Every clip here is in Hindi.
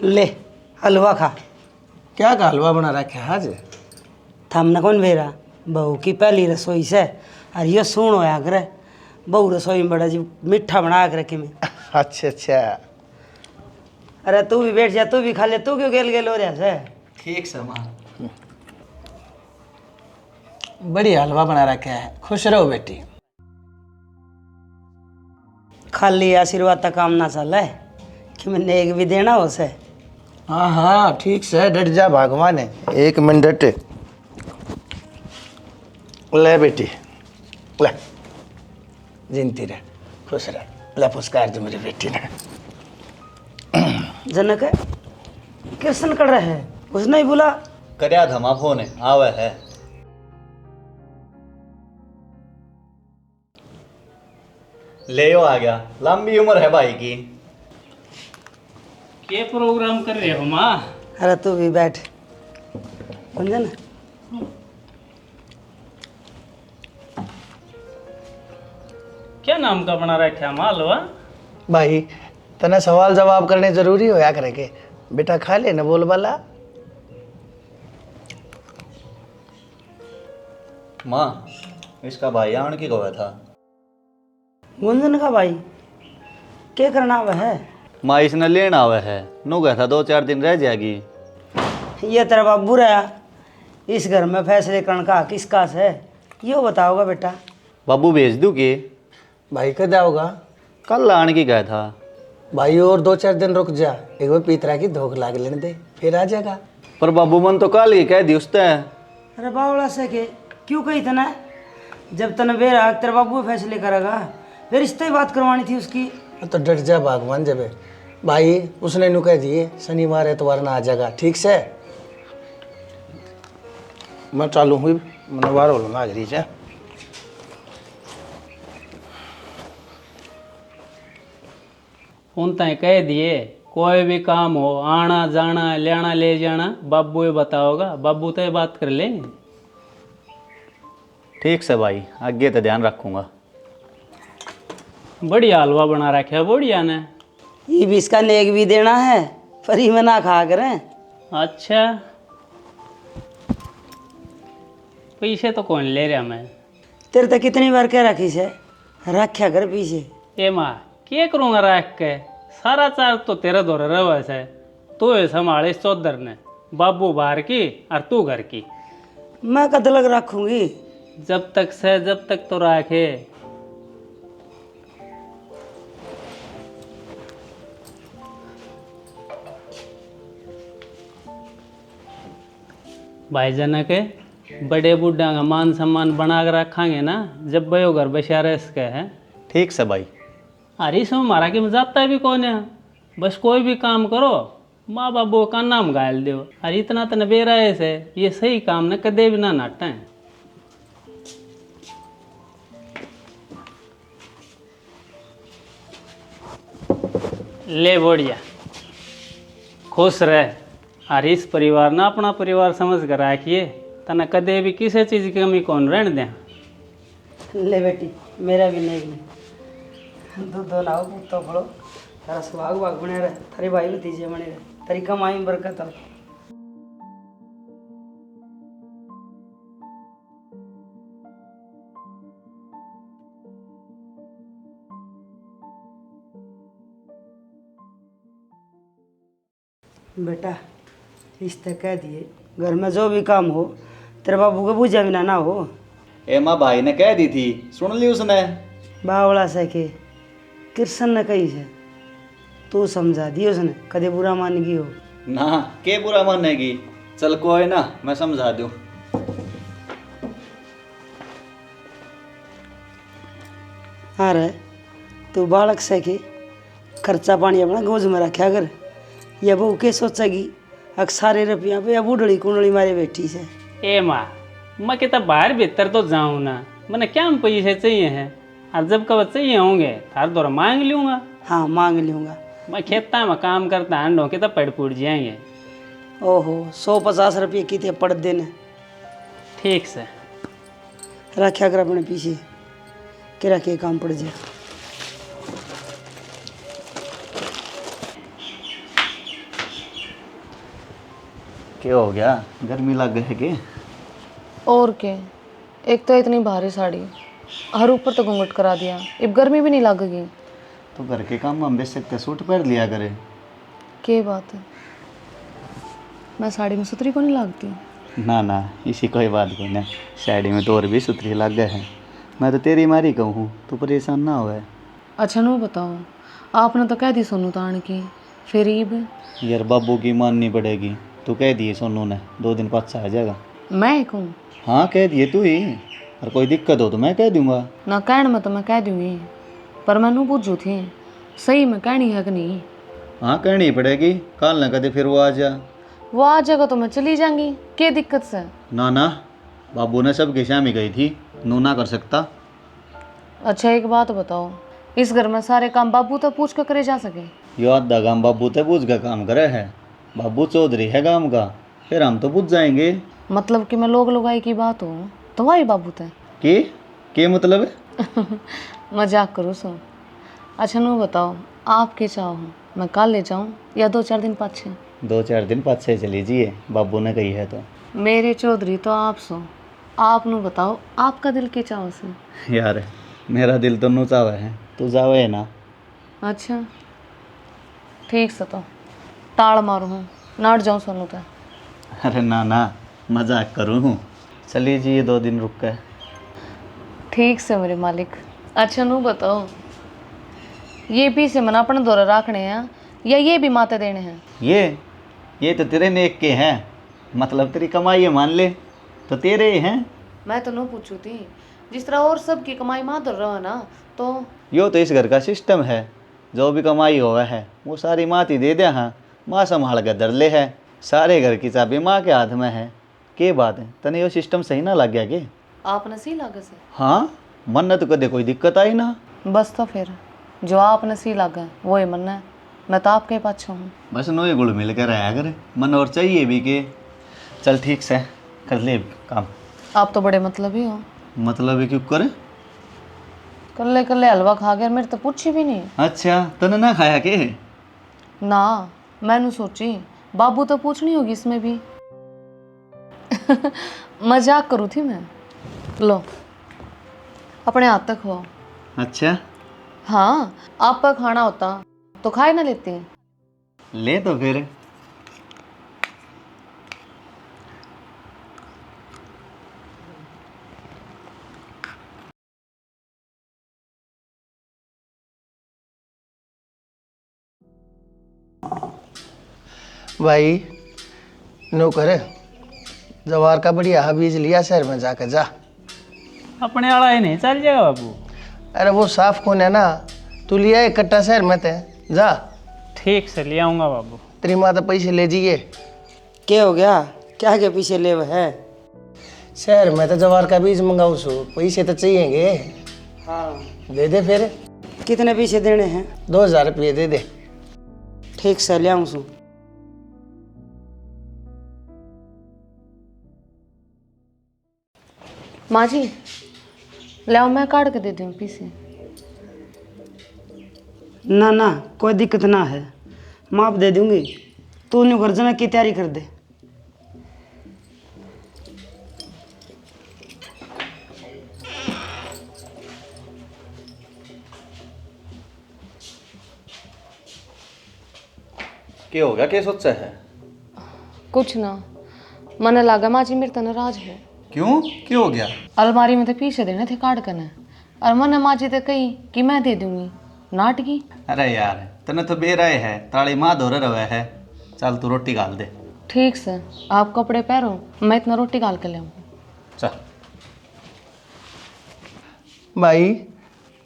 ले हलवा खा। क्या का हलवा बना रखा है आज? थमने कौन भेरा बहू की पहली रसोई से और ये सुन होया करे बहू रसोई में बड़ा जी मीठा बना के रखी मैं। अच्छा अच्छा, अरे तू भी बैठ जा, तू भी खा ले, तू क्यों गेल गेल हो रहा है? ठीक से माँ। बढ़िया हलवा बना रखा है, खुश रहो बेटी। खाली आशीर्वाद तक काम ना चले कि मैं नेक भी देना हो से। हाँ हाँ ठीक से, डट जा भगवान है। 1 मिनट ले बेटी, ले जिनती रहे, खुश रहे। ले पुरस्कार दे मेरी बेटी ने। जनक कृष्ण कर रहे है कुछ नहीं बोला। करया धमा फोन है आवे है। लेयो आ गया, लंबी उम्र है भाई की। क्या प्रोग्राम कर रहे हो माँ? अरे तू भी बैठ गुंजन। क्या नाम का बना रखा है माँ हलवा? भाई तने सवाल जवाब करने जरूरी होया करेंगे, बेटा खा ले न बोल वाला। माँ इसका भाई आन की गवा था। गुंजन का भाई क्या करना वह है? माँ इसने लेना आवे है, नु गया था 2-4 दिन रह जाएगी। ये तेरा बाबू रहा इस घर में फैसले करने का किसका है यो बताओगा बेटा। बाबू भेज दूँ कि? भाई कब जाओगा? कल आन की गया था। भाई और 2-4 दिन रुक जा, एक बार पीतरा की धोख लाग लेने दे, फिर आ जाएगा। पर बाबू मन तो कल ही कह दी उसने। अरे बावड़ा से के क्यों कही तना? जब तने बेरा तेरा बाबू फैसले करेगा फिर रिश्ते ही बात करवानी थी उसकी। तो डट जा भगवान जब भाई उसने नु कह दिए शनिवार एतवार ना आ जाएगा, ठीक से। मैं चालू हुई मनवार हो लूँगा आज से। उन तय कह दिए कोई भी काम हो आना जाना लेना ले जाना बाबू ये बताओगा, बाबू तो ये बात कर लेंगे। ठीक से भाई, आगे तो ध्यान रखूँगा। बढ़िया हलवा बना रखा है बढ़िया ने। ये भी इसका नेक भी देना है फ्री में ना खा करें। अच्छा पैसे तो कौन ले रहा मैं? तेरे तो कितनी बार कह रखी से रखा कर पीछे। ए माँ क्या करूँगा रख के, सारा चार्ज तो तेरा दौरा रहा है। तू ये संभाले चौधर ने, बाबू बाहर की और तू घर की। मैं कद लग रखूंगी जब तक तो रखे। भाई जनक बड़े बूढ़ा का मान सम्मान बना कर रखेंगे ना, जब भयो घर बसा रहे इसके है। ठीक से भाई। अरे इसमें मारा कि जाता भी कौन है, बस कोई भी काम करो माँ बाबू का नाम गायल दो। अरे इतना तो नबेरा ऐसे ये सही काम न कदे भी ना नाटा है। ले बढ़िया खुश रह। अरे इस परिवार ना अपना परिवार समझ कर रखिए, तना कदे भी किसी चीज़ की कमी कौन रहने दें। ले बेटी मेरा भी नेक नहीं दूध दो लाओ तो फड़ो तारा सुहाग वाग बने रहे थारी भाई भतीजे बने रहे तारी कमाई में बरकत हो। बेटा रिश्ते कह दिए, घर में जो भी काम हो तेरे बाबू को पूजा बिना ना हो। ए माँ भाई ने कह दी थी, सुन ली उसने। बावड़ा से के कृष्ण ने कही से तू समझा दी उसने, कदे बुरा मान गई हो ना के बुरा मानेगी। चल कोई ना, मैं समझा दूँ। हाँ रे तू बालक से के खर्चा पानी अपना गोज में रखा कर। ये बहू के सोचेगी अक सारे रुपया पे या बूढ़ड़ी कुंडली मारे बैठी से। ए माँ मैं कहता बाहर भीतर तो जाऊँ ना, मैंने क्या हम पैसे चाहिए हैं, और जब कब चाहिए होंगे थार दौरा मांग लूँगा। हाँ मांग लूँगा। मैं खेता में काम करता अंडों के तो पेड़ फूट जाएंगे। ओहो 150 रुपये की थे पड़ देने। ठीक से रखा कर अपने पीछे कि रखे काम पड़ जाए। क्या हो गया, गर्मी लग गई है के? और के एक तो इतनी भारी साड़ी, हर ऊपर तो घूंघट करा दिया, अब गर्मी भी नहीं लगेगी। तो घर के काम हम बेच सकते, सूट पहन लिया करे। क्या बात है, मैं साड़ी में सुतरी को नहीं लगती। ना ना, इसी कोई बात को ना, साड़ी में तो और भी सुथरी लग गए हैं। मैं तो तेरी मारी कहूँ, तू परेशान ना हो। अच्छा नो बताओ, आपने तो कह दी सोनू तान की, फिर ईब यार बाबू की माननी पड़ेगी। तू कह दिए सोनू ने 2 दिन पाछा आ जाएगा। मैं कहूँ? हाँ कह दिए तू ही, और कोई दिक्कत हो तो मैं कह दूंगा। ना कहण में तो मैं कह दूंगी, पर मैं नू पूछू थी सही में कहनी है कि नहीं। हाँ कहनी पड़ेगी, कल ना कदे फिर वो आ जा। वो आ जाएगा तो मैं चली जाऊंगी, क्या दिक्कत से? ना ना, बाबू ने सब शामी गई थी, नू ना कर सकता। अच्छा एक बात बताओ, इस घर में सारे काम बाबू तो पूछ कर करे जा सके? यो आधा काम बाबू ते पूछ का काम करे है। बाबू चौधरी है गांव का, फिर हम तो पूछ जाएंगे। मतलब कि मैं लोग लगाई की बात हो तो वही बाबू थे। के मतलब है? मजाक करो सो। अच्छा नो बताओ, आप क्या चाहो, मैं कल ले जाऊं या 2-4 दिन पाछे? 2-4 दिन पाछे चली जाइए, बाबू ने कही है तो। मेरे चौधरी तो आप सो, आप नु बताओ आपका दिल क्या चाहो से? यार मेरा दिल तो नूचावा है, तू जावे है ना। अच्छा ठीक से, तो टाल मारू हूँ, नाट जाऊँ सोनू तो। अरे ना ना, मजाक करूँ हूँ। चलिए जी, ये 2 दिन रुक के। ठीक से मेरे मालिक। अच्छा नू बताओ, ये पीछे मना अपने दौरे रखने हैं या ये भी माते देने हैं? ये तो तेरे नेक के हैं, मतलब तेरी कमाई है मान ले, तो तेरे ही हैं। मैं तो नू पूछू थी, जिस तरह और सब की कमाई माँ दर रहा है ना, तो यो तो इस घर का सिस्टम है, जो भी कमाई हुआ है वो सारी माँ ही दे दे। हाँ, माँ संभाल कर धर ले है, सारे घर की चाबी माँ के हाथ में है। के बात है, तने यो सिस्टम सही ना लग गया के? आपने सी लागे से? हाँ, मन न तो कदे कोई दिक्कत आई ना। बस तो फिर जो आपने सी लागे वो ही मन है, मैं तो आपके पाछा हूँ। बस नो ये गुड़ मिल कर आया करे, मन और चाहिए भी के। चल ठीक से कर ले काम। आप तो बड़े मतलब ही हो। मतलब है क्यों करे? कल्ले कल्ले हलवा खा गया, मेरे तो पूछी भी नहीं। अच्छा, तने ना खाया के? ना, मैंने सोची बाबू तो पूछनी होगी इसमें भी। मजाक करूँ थी मैं। लो अपने हाथ तक हो। अच्छा हाँ, आपका खाना होता तो खाए ना लेती। ले तो फिर। भाई नो करे, जवार का बढ़िया बीज लिया शहर में जाकर जा। अपने वाला ही नहीं चल जाएगा बाबू। अरे वो साफ कौन है ना, तू लिया एक कट्टा शहर में ते जा। ठीक से ले आऊँगा बाबू। तेरी माँ तो पैसे ले जाइए। क्या हो गया, क्या के पीछे ले है? शहर में तो जवार का बीज मंगाऊ सो, पैसे तो चाहिएंगे। हाँ, दे दे फिर। कितने पीछे देने हैं? 2000 रुपये दे दे। ठीक से ले आऊँ सू। माँ जी लाओ, मैं काट के दे दूँ पीछे। ना ना, कोई दिक्कत ना है, माप दे दूंगी। तू न्यू घर जाना की तैयारी कर दे। क्या हो गया, क्या सोचा है? कुछ ना, मने लगा माँ जी मेरे तो नाराज है। क्यों, क्या हो गया? अलमारी में तो पीछे देने थे काट कर, और मैंने माँ जी तो कही कि मैं दे दूंगी, नाटकी। अरे यार तने तो बेराए है, ताली माँ धोरे रहे है। चल तू रोटी गाल दे। ठीक से, आप कपड़े पहनो, मैं इतना रोटी गाल कर ले आऊँ। चल भाई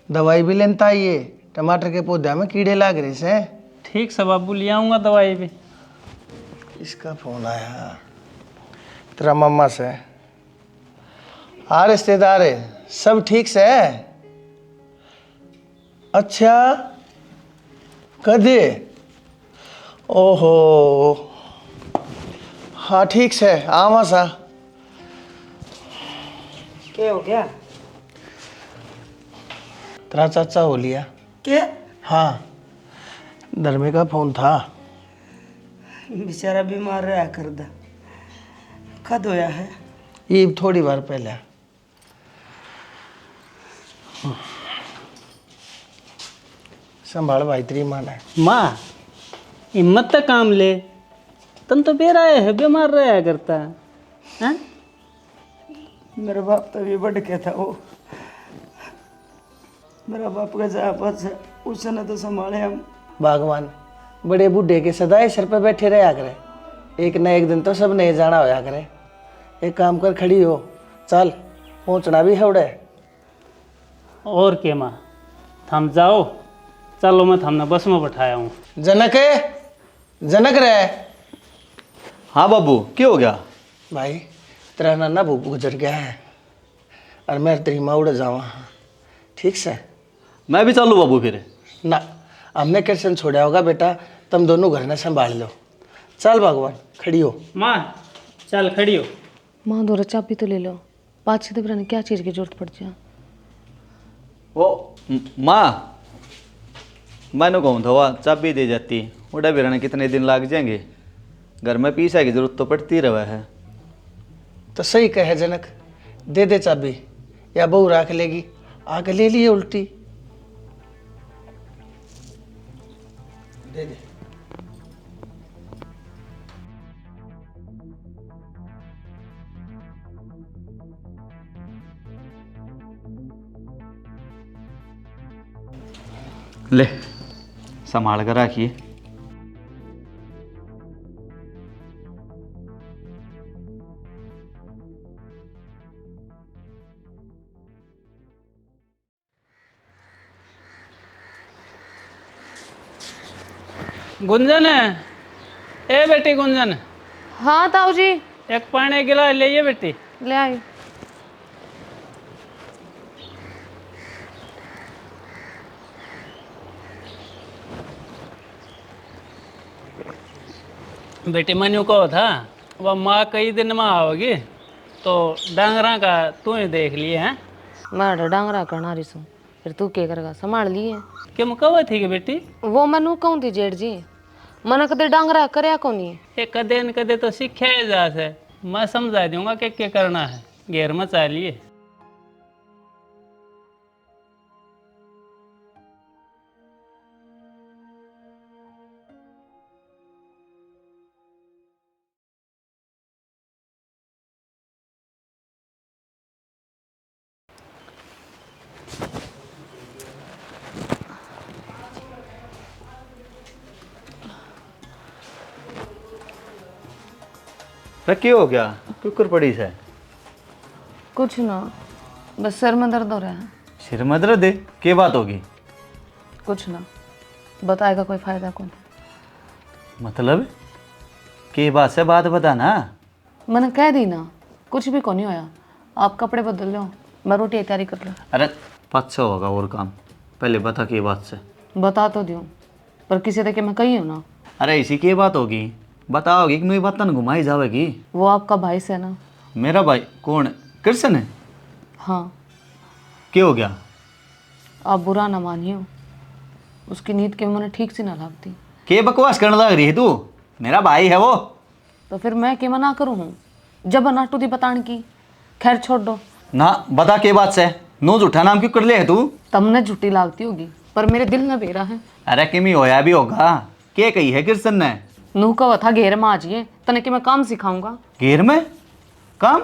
दवाई भी लेता आइए, टमाटर के पौधे में कीड़े लाग रहे से। ठीक से बाबू, ले आऊँगा दवाई भी। इसका फोन आया तेरा मम्मा से। हाँ रिश्तेदार है, सब ठीक से है? अच्छा कदे? ओहो हाँ ठीक से, आवा सा। क्या हो गया? तेरा चाचा हो लिया? क्या? हाँ, धर्मे का फोन था। बेचारा बीमार रहा कर दा, कद होया है? ये थोड़ी बार पहले। संभाल भाई तेरी माँ ने। माँ हिम्मत तक काम ले, तन तो बेरा है बीमार रहा करता है। मेरा बाप तो भी बढ़ के था वो। मेरा बाप का जहाँ पास है उसने तो संभाले हम। भगवान बड़े बूढ़े के सदाए सिर पे बैठे रहा करे, एक न एक दिन तो सब नहीं जाना होया करे। एक काम कर, खड़ी हो, चल, पहुंचना भी है उड़े। और के माँ थम जाओ, चलो मैं थमने बस में बैठाया हूँ। जनक है, जनक रहे। हाँ बाबू, क्या हो गया? भाई तेरा नाना भूप गुजर गया है और मैं तेरी माँ उड़ जावा, ठीक से? मैं भी चलूँ बाबू फिर? ना, हमने कृष्ण छोड़ा होगा बेटा, तुम दोनों घर ने संभाल लो। चल भगवान, खड़ी हो। माँ चल खड़ी हो। माँ दो चाबी तो ले लो, पाँच छः दिन क्या चीज़ की जरूरत पड़ जाए। वो माँ, मैंने कहूँ था वह चाबी दे जाती, उड़ा भी रहने कितने दिन लग जाएंगे, घर में पीसा की जरूरत तो पड़ती रहा है। तो सही कहे जनक, दे दे चाबी, या बहू रख लेगी, आके ले लिए उल्टी। दे दे। ले संभाल कर रखिए। गुंजन है, ए बेटी गुंजन, हाँ ताऊ जी, एक पानी गिला ले ये बेटी। ले आई। बेटी मनु को था वह माँ कई दिन में आओगी तो डांगरा का तू ही देख लिए हैं। मैं डांगरा करना रही हूँ, फिर तू क्या करेगा, संभाल लिए। क्यों कब थी कि बेटी? वो मनु कहूँ थी जेठ जी, मन कदे डांगरा करया को नहीं। ये कदे न कदे तो सीखा ही जा से, मैं समझा दूंगा कि क्या करना है, घेर में चालिए। क्या हो गया, कुकर पड़ी से? कुछ ना, बस सर में दर्द हो रहा है। सिर में दर्द है, क्या बात होगी? कुछ ना, बताएगा कोई फायदा कौन। मतलब के बात से बात बताना। मैंने कह दी ना, कुछ भी को नहीं होया। आप कपड़े बदल लो, मैं रोटी की तैयारी कर लो। अरे अच्छा होगा और काम, पहले बता के बात से। बता तो दूँ, पर किसी तक मैं कही हूँ ना। अरे इसी की बात होगी, बताओगी कि नहीं, बात घुमाई जाएगी। वो आपका भाई से ना। मेरा भाई कौन? कृष्ण है? हाँ। क्या हो गया? आप बुरा ना मानियो, उसकी नींद के मैंने ठीक से ना लागती। के बकवास करने लग रही है तू? मेरा भाई है वो। तो फिर मैं क्या मना करूँ हूँ, जब नाटू दी बताने की। खैर छोड़ दो ना, बता के बात से नो झूठा नाम क्यों कर ले है तू? तमने झूठी लागती होगी, पर मेरे दिल में बेरा है। अरे किमी होया भी होगा, के कही है कृष्ण ने? नू का था घेर में आजिए, तने कि मैं काम सिखाऊंगा। घेर में काम?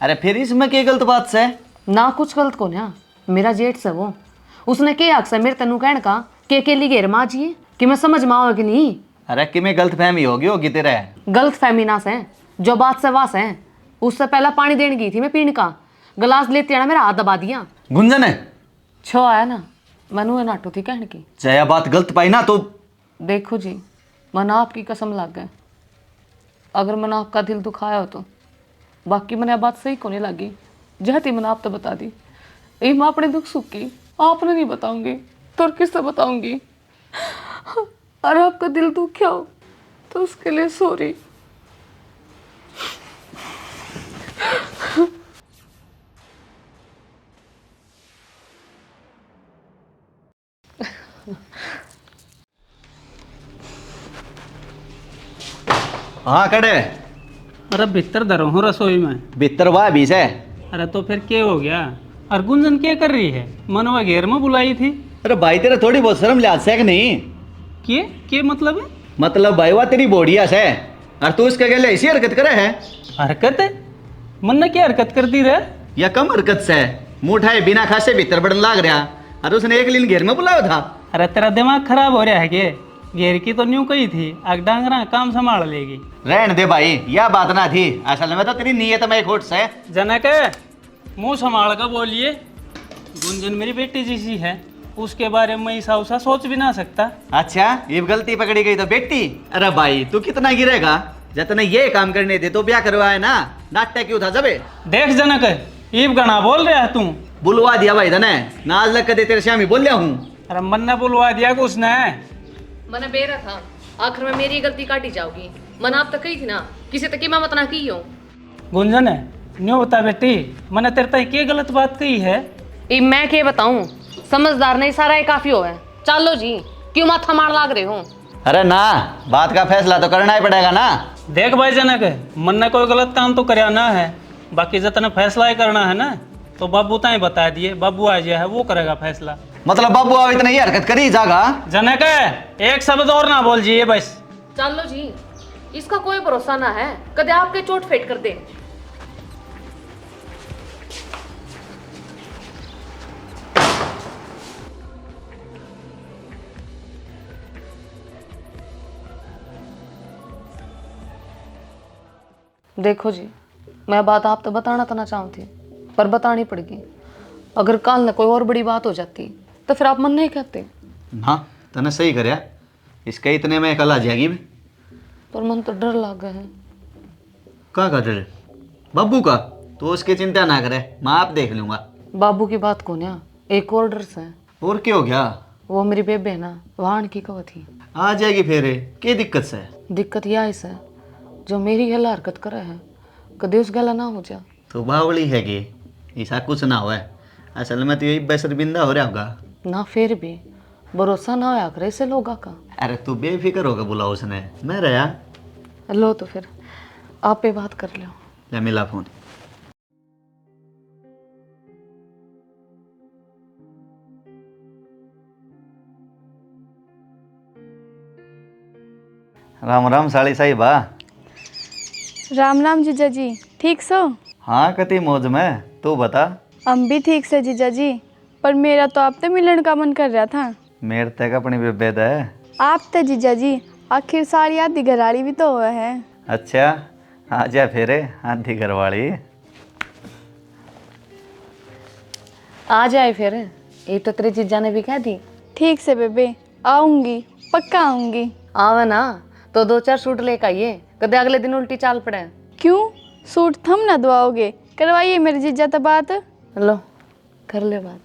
अरे फिर इसमें क्या गलत बात से? ना कुछ गलत को ना, मेरा जेठ से वो, उसने क्या हक से मेरे तेनू कहने का कि अकेली घेर में आजिए, कि मैं समझ में आओ कि नहीं। अरे किमें गलत फहमी होगी तेरे। गलत फहमी ना से, जो बात से वास है। उससे पहला पानी देने गई थी मैं पीने का, गिलास लेते आना मेरा हाथ दबा दिया। गुंजन है छो आया ना, मनु है नाटू थी कहने की। जया बात गलत पाई ना तो। देखो जी, मैंने आपकी कसम लग गए, अगर मैंने आपका दिल दुखाया हो तो, बाकी मैंने बात सही को नहीं लगी। जहती मैंने आप तो बता दी, ये मैं अपने दुख सुख की आपने नहीं बताऊंगी तो और किससे बताऊंगी। और आपका दिल दुखा हो तो उसके लिए सॉरी। हाँ कड़े, अरे भीतर धरो हूँ रसोई में। भीतर वाह बीस है। अरे तो फिर क्या हो गया? और गुंजन क्या कर रही है? मनवा घेर में बुलाई थी। अरे भाई तेरा थोड़ी बहुत शर्म लिहाज से कि नहीं? क्या मतलब है? मतलब भाई वाह तेरी बोढ़िया से और तू इसके गले ऐसी हरकत करे है? हरकत है? मन्ना क्या हरकत करती रहे? या कम हरकत से मुंह उठाए बिना खासे भीतर बढ़ने लाग रहा और उसने एक लीन घेर में बुलाया था। अरे तेरा दिमाग खराब हो रहा है क्या? घेर की तो न्यू कही थी, आग डांगरा काम संभाल लेगी। रहने दे भाई, यह बात ना थी। असल में तो तेरी नीयत में खोट से। जनक मुंह संभाल कर बोलिए। गुंजन मेरी बेटी जैसी है, उसके बारे में ऐसा उसा सोच भी ना सकता। अच्छा ये गलती पकड़ी गई तो बेटी? अरे भाई तू कितना गिरेगा? जतने ये काम करने दे तो ब्याह करवाए ना, नाट्य क्यों था जबे? देख जनक, ईब गणा बोल रहा है तू। बुलवा दिया भाई धने ना, आज लग कर दे तेरे श्यामी बोल लिया हूँ। अरे मन्ना बुलवा दिया कि उसने? मैंने बेरा था, आखिर में मेरी गलती काटी जाओगी। मैंने आप तक कही थी ना, किसी तक की मैं मत ना की हो। गुंजन है न्यू बता बेटी, मैंने तेरे तक क्या गलत बात कही है? ये मैं क्या बताऊं, समझदार नहीं सारा ही काफी हो है। चलो जी, क्यों माथा मार लाग रहे हो? अरे ना, बात का फैसला तो करना ही पड़ेगा ना। देख भाई जनक, मन ने कोई गलत काम तो करया ना है, बाकी जितना फैसला ही करना है ना तो बाबू ताई बता दिए, बाबू आ जाए है वो करेगा फैसला। मतलब बाबू अब इतना ये हरकत करी जागा? जनक एक शब्द और ना बोल जिए बस। चलो जी, इसका कोई भरोसा ना है, कदे आपके चोट फेट कर दे। देखो जी, मैं बात आप तो बताना तो ना चाहती, पर बतानी पड़ेगी। अगर कल न कोई और बड़ी बात हो जाती तो फिर आप मन नहीं कहते। हाँ तने सही करया, इसके इतने में कल आ जाएगी। पर मन तो डर लग गया है। का डर? बाबू का? तो उसकी चिंता ना करे, मैं आप देख लूंगा। बाबू की बात को ना, एक और डर से। और क्या हो गया? वो मेरी बेबे है ना, वहां की कहो थी आ जाएगी फिर, क्या दिक्कत से? दिक्कत यह है से, जो मेरी गला हरकत करे है, कदे उस गला ना हो जा। तो बावली है कि ऐसा कुछ ना हुआ। असल में तो यही बेसरबिंदा हो रहा होगा ना, फिर भी भरोसा ना होया करे ऐसे लोगों का। अरे तू बेफिक्र होगा, बुला उसने, मैं रहा। लो तो फिर आप पे बात कर लो। ले मिला फोन। राम राम साली साहिबा। राम राम जीजा जी, ठीक सो? हाँ कति मौज में, तू बता। हम भी ठीक से जीजा जी, पर मेरा तो आपसे मिलने का मन कर रहा था। मेरे तक अपनी बेबे है। आप तो जीजा जी, आखिर सारी आधी घराड़ी भी तो हुआ है। अच्छा आ जा फिर आधी घरवाली। आ जाए फिर, ये तो तेरे जीजा ने भी कह दी। ठीक से बेबे, आऊंगी, पक्का आऊंगी। आवे ना तो 2-4 सूट लेकर आइए, कदे अगले दिन उल्टी चाल पड़े। क्यों, सूट थम ना दवाओगे? करवाइए मेरे जीजा तो बात। लो कर ले बात।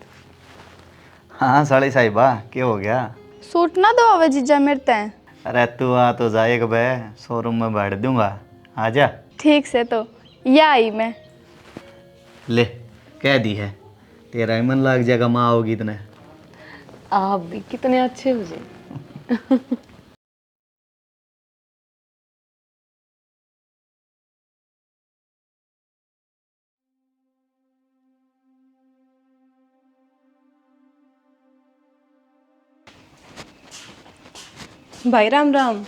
हाँ साली साहिबा, क्या हो गया? सूट ना दवाओगे जीजा मेरे तय? अरे तू आ तो जाएगा बे, शोरूम में बैठ दूंगा, आ जा। ठीक से तो या आई मैं। ले कह दी है, तेरा ही मन लग जाएगा माँ होगी इतने। आप भी कितने अच्छे हो जी। भाई राम राम।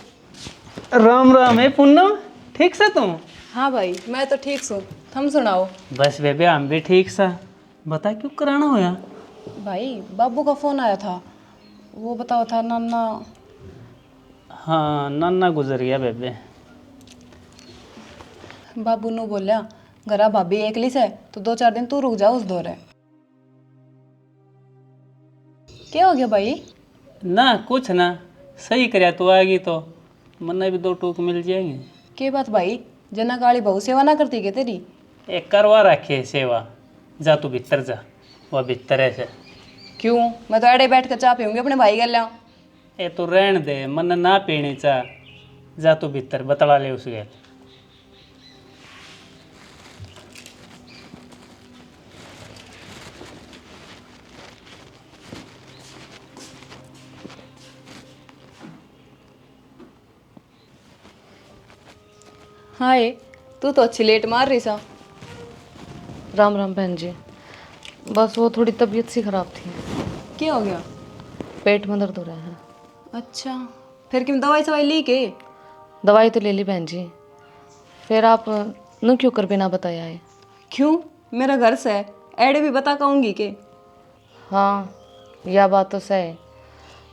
राम राम है पूनम, ठीक से तुम? हाँ भाई मैं तो ठीक हूँ, तुम सुनाओ। बस बेबे हम भी ठीक सा। बता क्यों कराना होया? भाई बाबू का फोन आया था, वो बताओ था नाना। हाँ नाना गुजर गया बेबे। बाबू ने बोलिया घरा भाभी एकली से, तो 2-4 दिन तू रुक जा उस दौरे। क्या हो गया भाई? ना कुछ ना, सही करया तू आएगी तो मन्ना भी 2 टूक मिल जाएंगे। के बात भाई, जना काली बहू सेवा ना करती के तेरी? एक करवा रखे सेवा, जा तू भीतर जा, वह भीतर है से। क्यों, मैं तो अड़े बैठ कर चाह पीऊंगी अपने भाई गल्या। ए तू रहन दे, मन ना पीनी चाह, जा तू भीतर बतला ले उसके। हाय, तू तो अच्छी लेट मार रही सा। राम राम बहन जी। बस वो थोड़ी तबीयत सी खराब थी, क्या हो गया? पेट में दर्द हो रहा है। अच्छा, फिर क्यों दवाई सवाई ली के? दवाई तो ले ली बहन जी, फिर आप न क्यों कर बिना बताया है? क्यों? मेरा घर से है, एडे भी बता कहूँगी के। हाँ, यह बात तो सही है,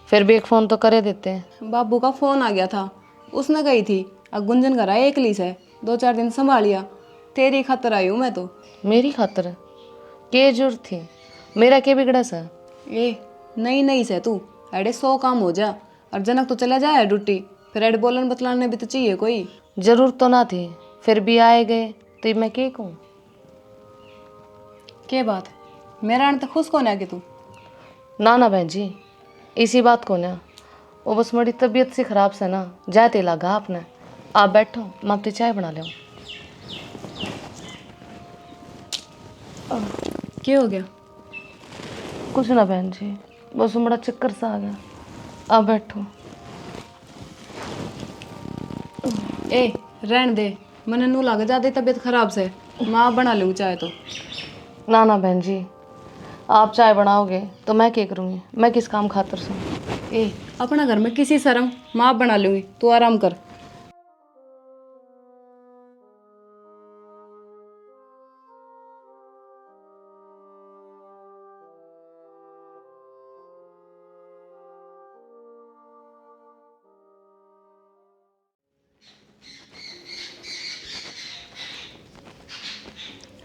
फिर भी एक फ़ोन तो करे देते हैं। बाबू का फोन आ गया था, उसने कही थी अब गुंजन घर आए एकली से, 2-4 दिन संभालिया। तेरी खातर आई हूँ मैं तो। मेरी खातर के जरूरत थी? मेरा के बिगड़ा सा? ए नहीं नहीं से तू एडे 100 काम हो जा, और जनक तो चला जाए ड्यूटी, फिर एडे बोलन बतलाने भी तो चाहिए कोई। जरूरत तो ना थी, फिर भी आए गए तो मैं के कहूँ? के बात? मेरा आने तक खुश कौन है कि तू? ना ना बहन जी, इसी बात को ना, वो बस मेरी तबीयत सी खराब से ना जाते लगा आपने। आप बैठो, मैं आपकी चाय बना ले। क्या हो गया? कुछ ना बहन जी, बस बड़ा चक्कर सा आ गया। आप बैठो। ए रहन दे, मने नू लग जाती तबीयत खराब से, माँ बना लूँगी चाय तो। ना ना बहन जी, आप चाय बनाओगे तो मैं क्या करूँगी? मैं किस काम खातर से? ए अपना घर में किसी शर्म, माँ बना लूँगी, तू आराम कर।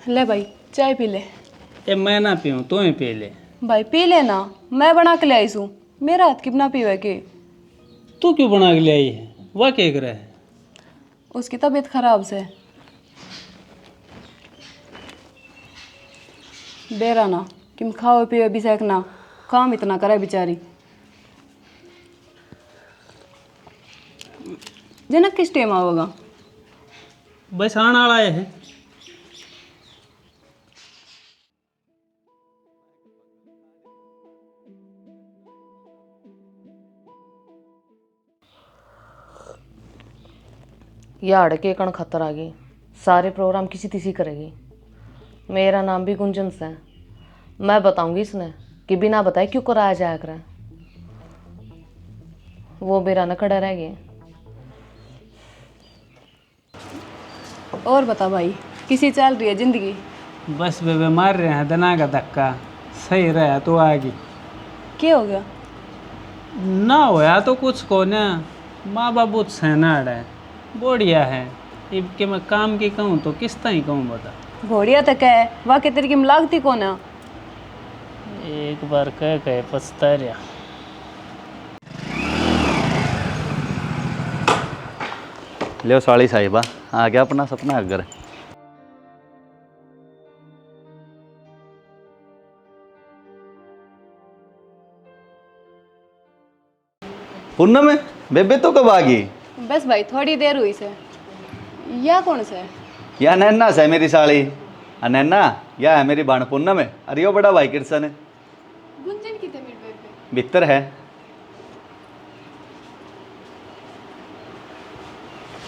ले भाई चाय पी ले। ए मैं ना पीऊँ, तू ही पी ले। भाई पी लेना, मैं बना के ले आई हूँ, मेरा हाथ की बना पीवे के। तू क्यों बना के ले आई है? वह क्या कर रहा है? उसकी तबीयत खराब से। बेरा ना किम खाओ पिए भी सेकना, काम इतना करे बेचारी। जनक किस टाइम आओगा? बस आने वाला है। यह अड़के कण खतर आ गई, सारे प्रोग्राम किसी तिसी करेगी। मेरा नाम भी गुंजन से है, मैं बताऊंगी इसने कि बिना बताए क्यों कराया जाया करे। वो मेरा न खड़ा रह गया। और बता भाई, किसी चल रही है जिंदगी? बस बेबे मार रहे हैं दना का धक्का, सही रहा तो आगे। क्या हो गया? ना होया तो कुछ को ना, माँ बाप बहुत सहनाड़ है, बढ़िया है। इब के मैं काम की कहूँ तो किस तरह कहूँ बता। घोड़िया तक है, वाकई तेरी किम लागती कौन है? एक बार कह कहे पछता रहा। ले साड़ी साहिबा, आ गया अपना सपना घर। पूनम बेबे तो कब आ गई? बस भाई थोड़ी देर हुई से। या कौन से? या नैना से मेरी साड़ी। नैना या है मेरी बाण पूनम है, अरे यो बड़ा भाई कृष्ण है। गुंजन की थे मेरे बेबे। भीतर है।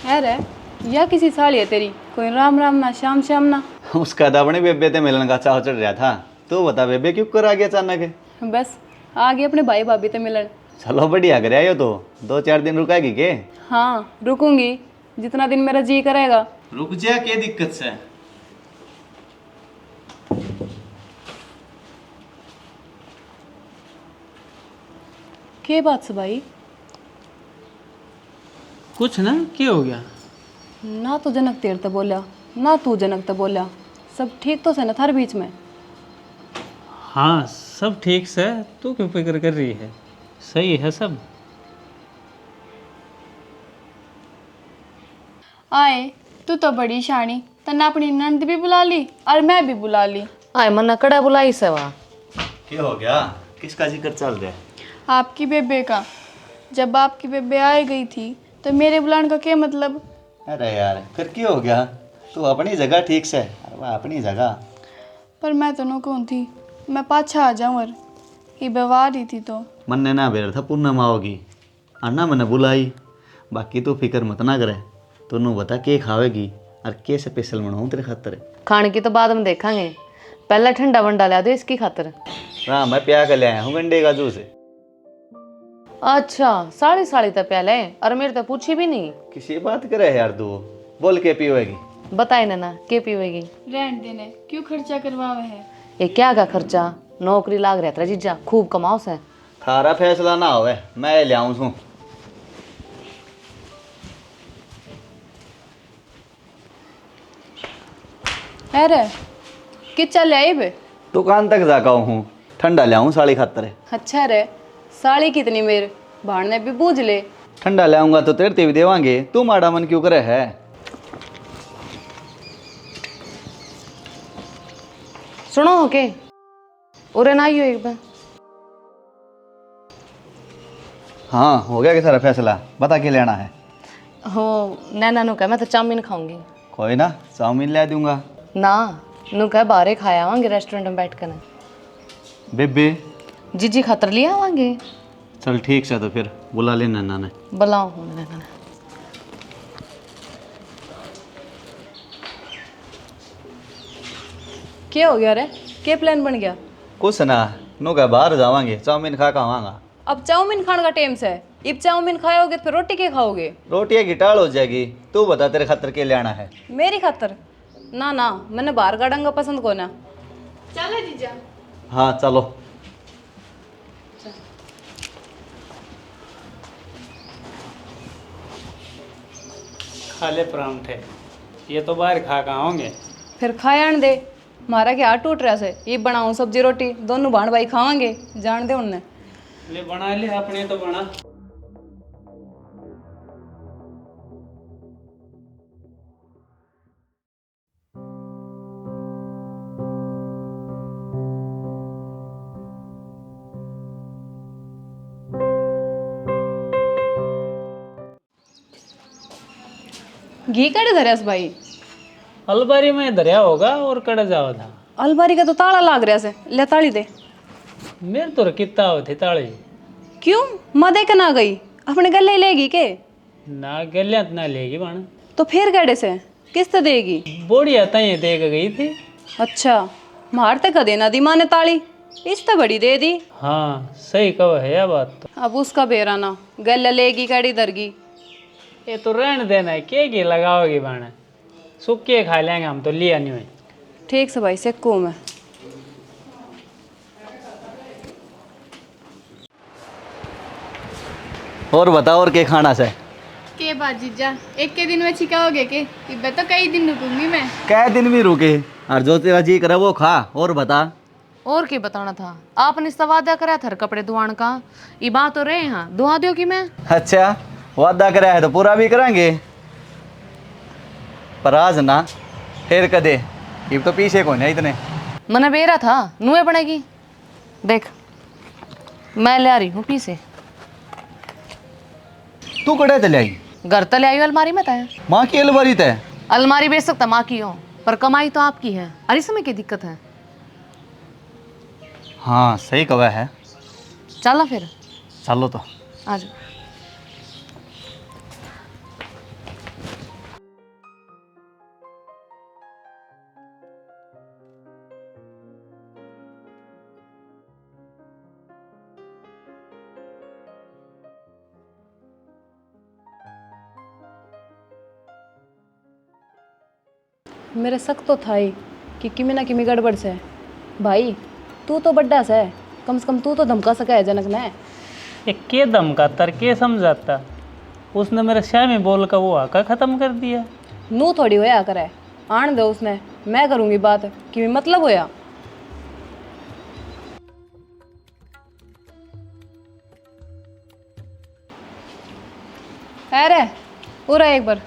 अरे या किसी साड़ी है तेरी, कोई राम राम ना श्याम श्याम ना। उसका तो अपने बेबे ते मिलन का चाव चढ़ रहा था। तू बता बेबे क्यों कर आ गया अचानक? बस आ गए अपने भाई भाभी ते मिलन। चलो बढ़िया कर आयो, तो 2-4 दिन रुकाएगी के? हाँ रुकूंगी, जितना दिन मेरा जी करेगा। रुक जा, क्या दिक्कत से? के बात से भाई? कुछ ना, क्या हो गया? ना तो जनक तेर ते बोला, ना तू जनक ते बोला, सब ठीक तो से ना थार बीच में? हाँ सब ठीक से, तू क्यों फिक्र कर रही है? सही है सब। आए तू तो बड़ी शानी, तन्ने अपनी नंद भी बुला ली और मैं भी बुला ली। आए मन्ना कड़ा बुलाई से वहाँ। क्या हो गया? किसका जिक्र चल रहा है? आपकी बेबे का। जब आपकी बेबे आई गई थी तो मेरे बुलाने का क्या मतलब? अरे यार फिर क्या हो गया? तू अपनी जगह ठीक से, वह अपनी जगह। पर मैं तो कौन थी, मैं पाछा आ जाऊँ और ये व्यवहार ही थी तो। मन ने ना बेर था पूनम आओगी, अन्ना मैंने बुलाई। बाकी तू फिक्र मत ना करे। तूनू बता के खावेगी, और के स्पेशल बनाऊँ तेरे खातर? खाने की तो बाद में देखेंगे, पहले ठंडा वंडा ला दो इसकी खातर। हाँ मैं प्या कर ले आया हूँ गंडे का जूस। अच्छा, साड़ी साड़ी तो पहले और मेरे तो पूछी भी नहीं। किसी बात करे है यार, तू बोल के पियोगी? बताए ना के पीवेगी? रहने देने, क्यों खर्चा करवावे है। ये क्या का खर्चा, नौकरी लाग रहा था जीजा, खूब कमाओ से। थारा फैसला ना होवे, मैं ले आऊँ छूँ। अरे कि चल आई बे? दुकान तक जाका हूँ, ठंडा ले आऊँ साड़ी खातर है। अच्छा रे, साड़ी कितनी मेरे भाड़ ने भी बूझ ले। ठंडा ले आऊँगा तो तेरे भी देवांगे, तू माड़ा मन क्यों करे है? सुनो हो के उरे ना आइयो एक बार। हाँ हो गया कि सारा फैसला, बता के लेना है? हो नैना नु कह मैं तो चाउमीन खाऊंगी। कोई ना, चाउमीन ले दूंगा। ना नु कह बाहर खाया आवांगे रेस्टोरेंट में बैठ कर। बेबे जीजी खातर ले आवांगे। चल ठीक से, तो फिर बुला ले नन्ना ने। बुलाओ हूँ नैना ने। क्या हो गया रे? क्या प्लान बन गया? कुछ ना, नु का बाहर जावांगे, चाउमीन खा आवांगा। अब चाउमीन खाने का टाइम से है, इब चाउमीन खाओगे तो फिर रोटी क्या खाओगे? रोटियाँ की टाल हो जाएगी। तू बता तेरे खातर के लेना है? मेरी खातर? ना ना, मैंने बाहर का डंगा पसंद को ना। चलो जीजा। हाँ चलो। खा ले परांठे, ये तो बाहर खा होंगे। फिर खाया दे, मारा के हाथ टूट रहा से। ये बनाऊं सब्जी रोटी, दोनों भाण भाई खावांगे, जान दे उनने। ले बना ले, अपने तो बना। घी कड़े धरियास भाई? अलमारी में धरिया होगा और कड़ जाओ था। अलमारी का तो ताला लाग रहा से, ले ताली दे। मेरे तो कितना होती ताली। क्यों मदे के ना गई? अपने गले लेगी के? ना गलियां ना लेगी बन। तो फिर कड़े से किस्त देगी? बोड़िया तय दे के गई थी। अच्छा, मारते कदे ना दी माँ ने ताली, इस तो बड़ी दे दी। हाँ सही कहो है यह बात तो। अब उसका बेरा ना, गले लेगी कड़ी दरगी। ये तो रहने देना है, के घी लगाओगी बन, सूखे खा लेंगे हम तो, लिया नहीं हुई। ठीक से भाई, सेकू मैं। और बता, और के खाना से? के बात जीजा, एक के दिन में छिकाओगे के? इब्बे तो कई दिन रुकूंगी मैं। कै दिन भी रुके, और जो तेरा जी करे वो खा। और बता। और क्या बताना था? आपने इसका वादा करा था कपड़े धुआन का, ये बात तो रहे यहाँ धुआ दो कि मैं। अच्छा वादा करा है तो पूरा भी करेंगे, पर आज ना फिर कदे। ये तो पीछे कौन है इतने? मैंने बेरा था नुए बनेगी। देख मैं ले आ रही हूँ पीछे। तू कड़े चले आई? घर तले आई अलमारी में तय। माँ की अलमारी तय? अलमारी बेच सकता माँ की हो, पर कमाई तो आपकी है। अरे समय की दिक्कत है। हाँ सही कहा है। चलो फिर। चलो तो। आज मेरे शक तो था ही कि किमी ना किमी गड़बड़ से। भाई तू तो बड्डा से, कम से कम तू तो धमका सका है जनक ने। ये के दम का तर के समझाता, उसने मेरे श्यामी बोल का वो आका खत्म कर दिया। नू थोड़ी होया करे, आन दे उसने, मैं करूँगी बात। कि मतलब होया? अरे पूरा एक बार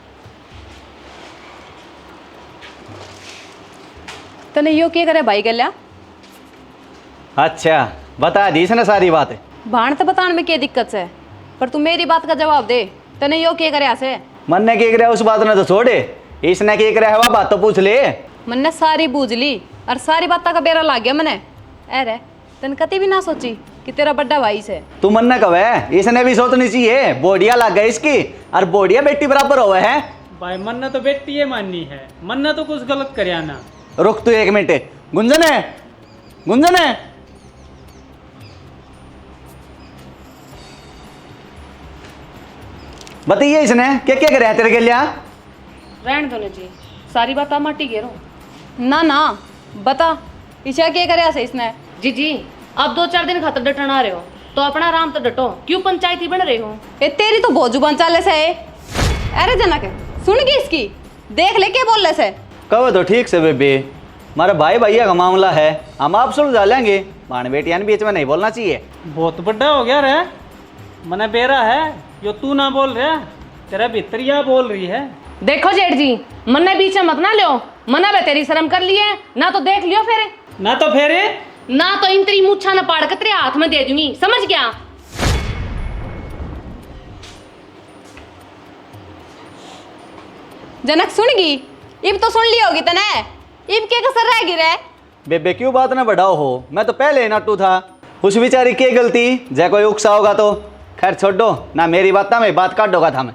तने यो क्या करे भाई गल्या? अच्छा बता दी इसने सारी बात। भाण तो बताने में क्या दिक्कत है, पर तू मेरी बात का जवाब दे। तने यो क्या करे ऐसे? मन ने क्या करे उस बात ने तो छोड़े, इसने क्या करे हवा बात तो पूछ ले। मैंने सारी बूझ ली और सारी बात का बेरा लाग गया मैंने। अरे तन कति भी ना सोची कि तेरा बड्डा भाई से। तू मन ने कवे, इसने भी सोचनी चाहिए। बोडिया लग गई इसकी, और बोडिया बेटी बराबर होवे है। भाई मन्ना तो बेटी है माननी है, मन्ना तो कुछ गलत करया ना। रुक तू 1 मिनट। गुंजन है, गुंजन है। बताइए इसने क्या क्या कराया तेरे के लिए? रहन दो ने जी, सारी बात माटी घेरो। ना ना बता ईशा क्या करे ऐसे इसने। जी अब 2-4 दिन खातर डटन आ रहे हो तो अपना आराम तो डटो, क्यों पंचायती बन रहे हो? ये तेरी तो बहुत जुबान चाले से है। अरे जनक सुन गई इसकी, देख ले क्या बोल रहे से। कहो तो ठीक से बेबे, हमारा भाई भैया का मामला है, हम आप सुलझा लेंगे। बाण बेटियां बीच में नहीं बोलना चाहिए। बहुत बड़ा हो गया रे, मने बेरा है यो तू ना बोल रहा, तेरा भितरिया बोल रही है। देखो जेठ जी, मन्ने बीच में मत ना लियो, मना बे तेरी शर्म कर लिए ना, तो देख लियो फिर ना तो फेरे ना, तो इन तेरी मुच्छा न पाड़ के तेरे हाथ में दे दूंगी, समझ गया? जनक सुन गई, इब तो सुन ली होगी तने, इब के कसर रह गिरे। बेबे क्यों बात ना बढ़ाओ हो, मैं तो पहले ही नट्टू था। उस बेचारी की गलती, जय कोई उकसा होगा तो खैर छोड़ दो ना, मेरी बात था मैं बात काट दोगा था मैं।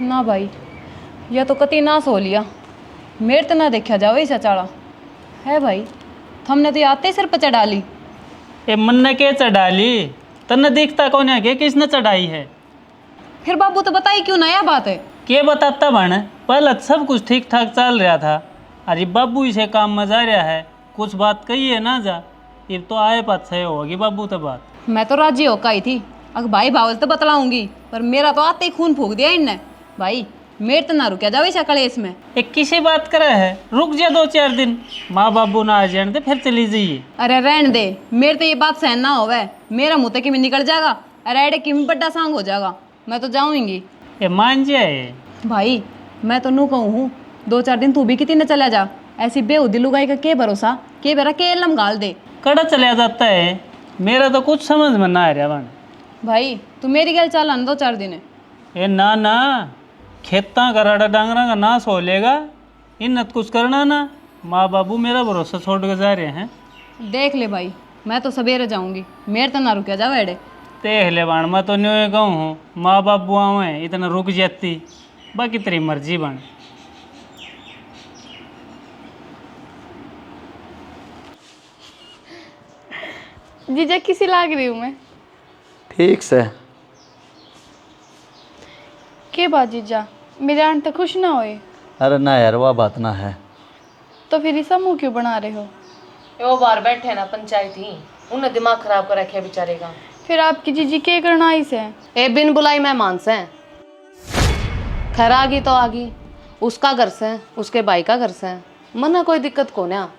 ना भाई यह तो कति नाश हो लिया, मेरे तो ना देखा जाओ ऐसा चाड़ा है भाई, हमने तो आते ही सिर पर चढ़ा ली। ए मन्ना के चढ़ा ली, तन्ने दिखता कौन है कि किसने चढ़ाई है? फिर बाबू तो बताई क्यों नया बात है। के बताता बन, पहले सब कुछ ठीक ठाक चल रहा था, अरे बाबू इसे काम में जा रहा है, कुछ बात कही है ना जा, ये तो आए पात सही होगी बाबू तो बात। मैं तो राजी होकर आई थी, अगर भाई भावल तो बतलाऊंगी, पर मेरा तो आते ही खून फूक दिया इनने। भाई मेरे तो ना रुका जाओ ऐसा कलेस में। एक किसी बात करे है, रुक जा 2-4 दिन, माँ बाबू ना आ जाने दे, फिर चली जाइए। अरे रहन दे, मेरे तो ये बात सहन ना होवे, मेरा मुँह तक में निकल जाएगा, अरे एडे की बड्डा सांग हो जाएगा, मैं तो जाऊंगी। ये मान जाए भाई मैं तो नू कहूँ हूँ 2-4 दिन तू भी कितनी न चला जा, ऐसी बेहुदी लुगाई का के भरोसा, के बेरा के लम गाल दे। कड़ा चला जाता है, मेरा तो कुछ समझ में ना आ रहा बन। भाई तू मेरी गल चल आन 2-4 दिन। ये ना ना, खेता का राडा डांगरा का नाश हो लेगा, इन्नत कुछ करना ना, माँ बाबू मेरा भरोसा छोड़ के जा रहे हैं। देख ले भाई मैं तो सवेरे जाऊंगी, मेरे तो ना रुका जाओ एडे। देख ले बाण, मैं तो न्यू कहूँ हूँ, माँ बाबू आवे इतना रुक जाती, बाकी तेरी मर्जी बन। जीजा किसी लाग रही हूँ मैं। ठीक से। के बात जीजा, मेरे आंट तो खुश ना होए। अरे ना यार वह बात ना है। तो फिर ऐसा मुंह क्यों बना रहे हो? वो बाहर बैठे ना पंचायती, उन्हें दिमाग खराब कर रखे बेचारे का। फिर आपकी जीजी के करना आई से? ए बिन बुलाई मेहमान से, खैर आ गई तो आ गई, उसका घर से उसके भाई का घर से, मना कोई दिक्कत को ना,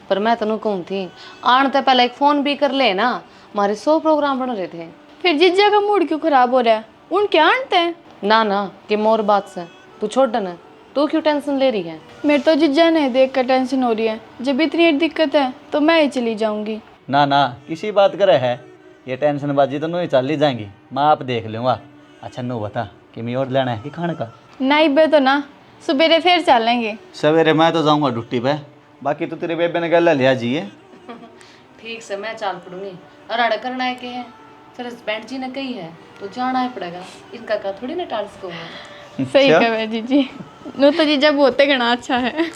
पर मैं तेन कहूँ थी आने तो पहले एक फ़ोन भी कर ले ना, हमारे 100 प्रोग्राम बन रहे थे। फिर जीजा का मूड क्यों खराब हो रहा है? उनके आंट है ना ना कि मोर बात से तू छोड़ न, तू क्यों टेंशन ले रही है? मेरे तो जीजा ने देख कर टेंशन हो रही है, जब इतनी दिक्कत है तो मैं ही चली जाऊंगी। ना ना किसी बात करे है, ये टेंशन बाजी तो नहीं चल ही जाएंगी, मैं आप देख लूँगा। अच्छा नू बता कि मैं और लेना है कि खाने का? नहीं बे तो ना, सवेरे फिर चलेंगे। सवेरे मैं तो जाऊँगा ड्यूटी पे, बाकी तो तेरे बेबे ने गला लिया जी है। ठीक से मैं चाल पड़ूंगी, अराड़ा करना है के है, फिर हस्बैंड जी ने कही है तो जाना ही पड़ेगा, इनका का थोड़ी ना टाल सको। सही कहे जीजी, नो तो जीजा बहुत घना अच्छा है।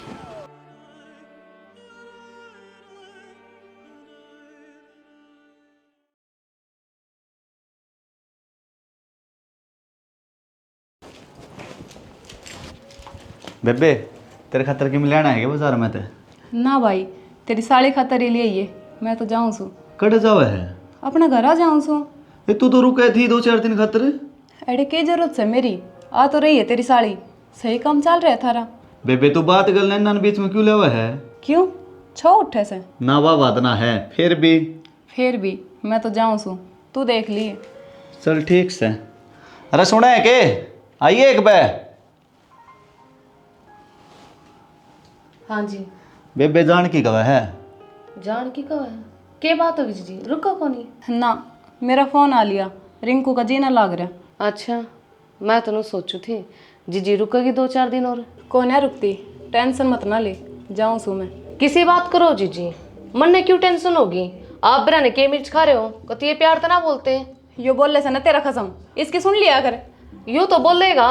बेबे तेरे खातर की मिलाना है क्या बाजार में? ते ना भाई तेरी साड़ी खातर ही ले आइए, मैं तो जाऊँ सू कड़े जावे है? अपना घर आ जाऊँ सू। ए तू तो रुके थी 2-4 दिन खातर। अरे क्या जरूरत है मेरी, आ तो रही है तेरी साड़ी, सही काम चल रहा है थारा। बेबे तू बात कर लेना बीच में क्यों लेवा है? क्यों छो उठे से? ना वाह बात ना है, फिर भी मैं तो जाऊँ सू, तू देख लिए। चल ठीक से। अरे सुना है के आइए एक बे। हाँ जी। बेबे जान की कवा है? जान की कब है, के बात होगी जी, रुको कोनी। ना मेरा फ़ोन आ लिया, रिंकू का जीना लाग रहा। अच्छा मैं तो सोचू थी जीजी रुकेगी 2-4 दिन और। कौन है रुकती, टेंशन मत ना ले, जाऊँ सू मैं। किसी बात करो जीजी, मन ने क्यों टेंशन होगी? आप बिना ने के मिर्च खा रहे हो, कति ये प्यार तो ना बोलते हैं। यो बोलने से ना तेरा कसम, इसकी सुन लिया कर। यो तो बोलेगा,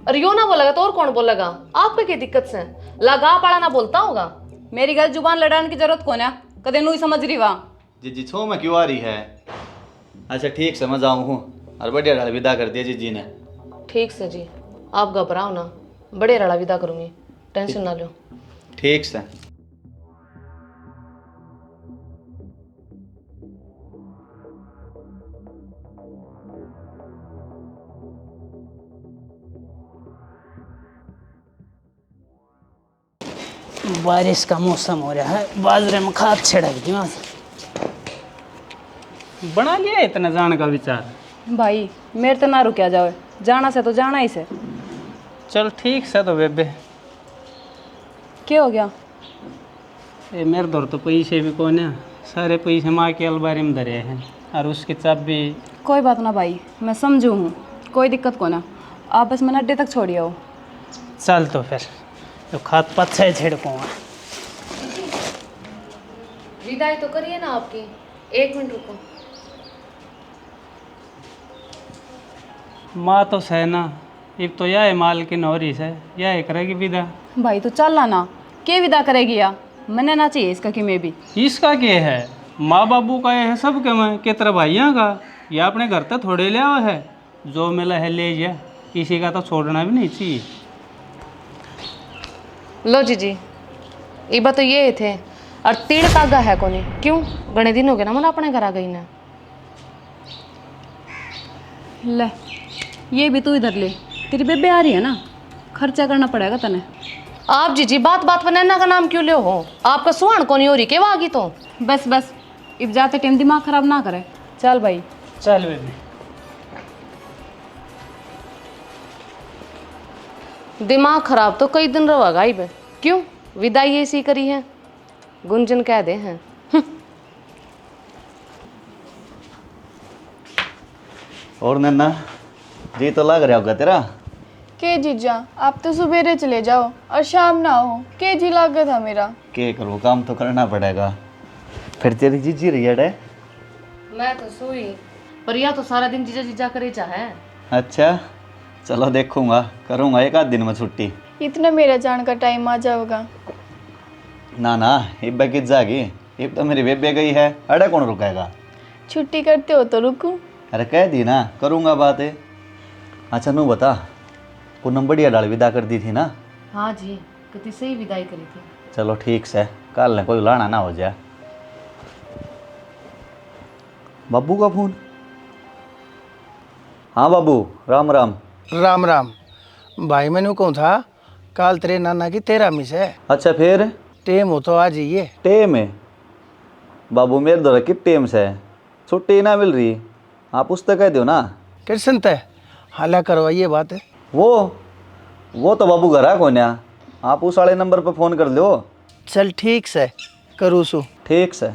और यो ना बोलेगा तो और कौन बोलेगा? आपको क्या दिक्कत से? लगा पड़ा ना बोलता होगा। मेरी गल जुबान लड़ाने की जरूरत कौन है? कदे नू ही समझ रही वहाँ। जीजी छो में क्यों आ रही है? अच्छा ठीक समझ आऊँ हूँ। और बढ़िया ढाल विदा कर दिया जीजी ने। ठीक से जी, आप घबराओ ना, बड़े रड़ा विदा करूंगी, टेंशन ना लो। ठीक से। बारिश का मौसम हो रहा है, बाजरे में खाद छिड़क दी वहाँ से। बना लिया इतना जाने का विचार? भाई मेरे तो ना रुकिया जाओ, जाना से तो जाना ही से। चल ठीक से तो बेबे। क्या हो गया? ये मेरे दौर तो पैसे भी कौन है, सारे पैसे माँ के अलमारी में धरे हैं, और उसकी चाबी। कोई बात ना भाई, मैं समझू हूँ, कोई दिक्कत को ना। आप बस मैंने अड्डे तक छोड़िए हो। चल तो फिर तो खाद पत्थर छिड़कूँगा। विदाई तो करिए ना आपकी, 1 मिनट रुको। माँ तो सह ना, अब तो यह मालकिन हो रही से, यह करेगी विदा। भाई तो चल लाना, के विदा करेगी या? मैंने ना चाहिए इसका कि मैं भी। इसका क्या है? माँ बाबू का ये है सबके में, के तरह भाइयों का। ये अपने घर तक थोड़े ले आवा है, जो मिला है ले जा, किसी का तो छोड़ना भी नहीं चाहिए। लो जीजी, इबा तो ये थे, और तीड़ तागा है कोनी, क्यों? गणे दिन हो गए ना मन अपने घर आ गई ना। ले ये भी तू इधर ले, तेरी बेबे आ रही है ना, खर्चा करना पड़ेगा तने। आप जीजी बात बात पर नैना का नाम क्यों ले हो? आपका सुहान कोनी हो रही के वागी तो। बस बस, इब जाते टाइम दिमाग खराब ना करे। चल भाई। चल बेबी। दिमाग खराब तो कई दिन रहेगा ही बे। क्यों? विदाई ऐसी करी है, गुंजन कह दे हैं। और नन्ना जी तो लग रहा होगा तेरा। के जीजा, आप तो सवेरे चले जाओ और शाम ना हो, के जी लागे था मेरा। के करो, काम तो करना पड़ेगा। फिर तेरी जीजी रही है। मैं तो सोई, पर यह तो सारा दिन जीजा जीजा करे चाहे। अच्छा चलो देखूंगा, करूंगा 1 आध दिन में छुट्टी। इतना मेरा जान का टाइम आ जाएगा। ना ना इब्बा कित जागी, इब तो मेरी बेबे गई है, अड़े कौन रुकेगा? छुट्टी करते हो तो रुकूं। अरे कह दी ना, करूंगा बातें। अच्छा नू बता, पूनम बढ़िया डाल विदा कर दी थी ना? हाँ जी, कितनी सही विदाई करी थी। चलो ठीक से, कल ने कोई लाना ना हो जाए। बाबू का फोन। हाँ बाबू, राम राम। राम राम भाई, मैंने कहूँ था कल तेरे नाना की 13 मिस है। अच्छा फिर टेम हो तो आ जाइए। टेम है बाबू, मेरे द्वारा कित टेम से छुट्टी ना मिल रही, आप उस तक कह दो ना। कृष्ण तय हाला करवाइए बात है। वो तो बाबू घर आ कौन है, आप उस वाले नंबर पर फ़ोन कर लो। चल ठीक से करूँ सु। ठीक से।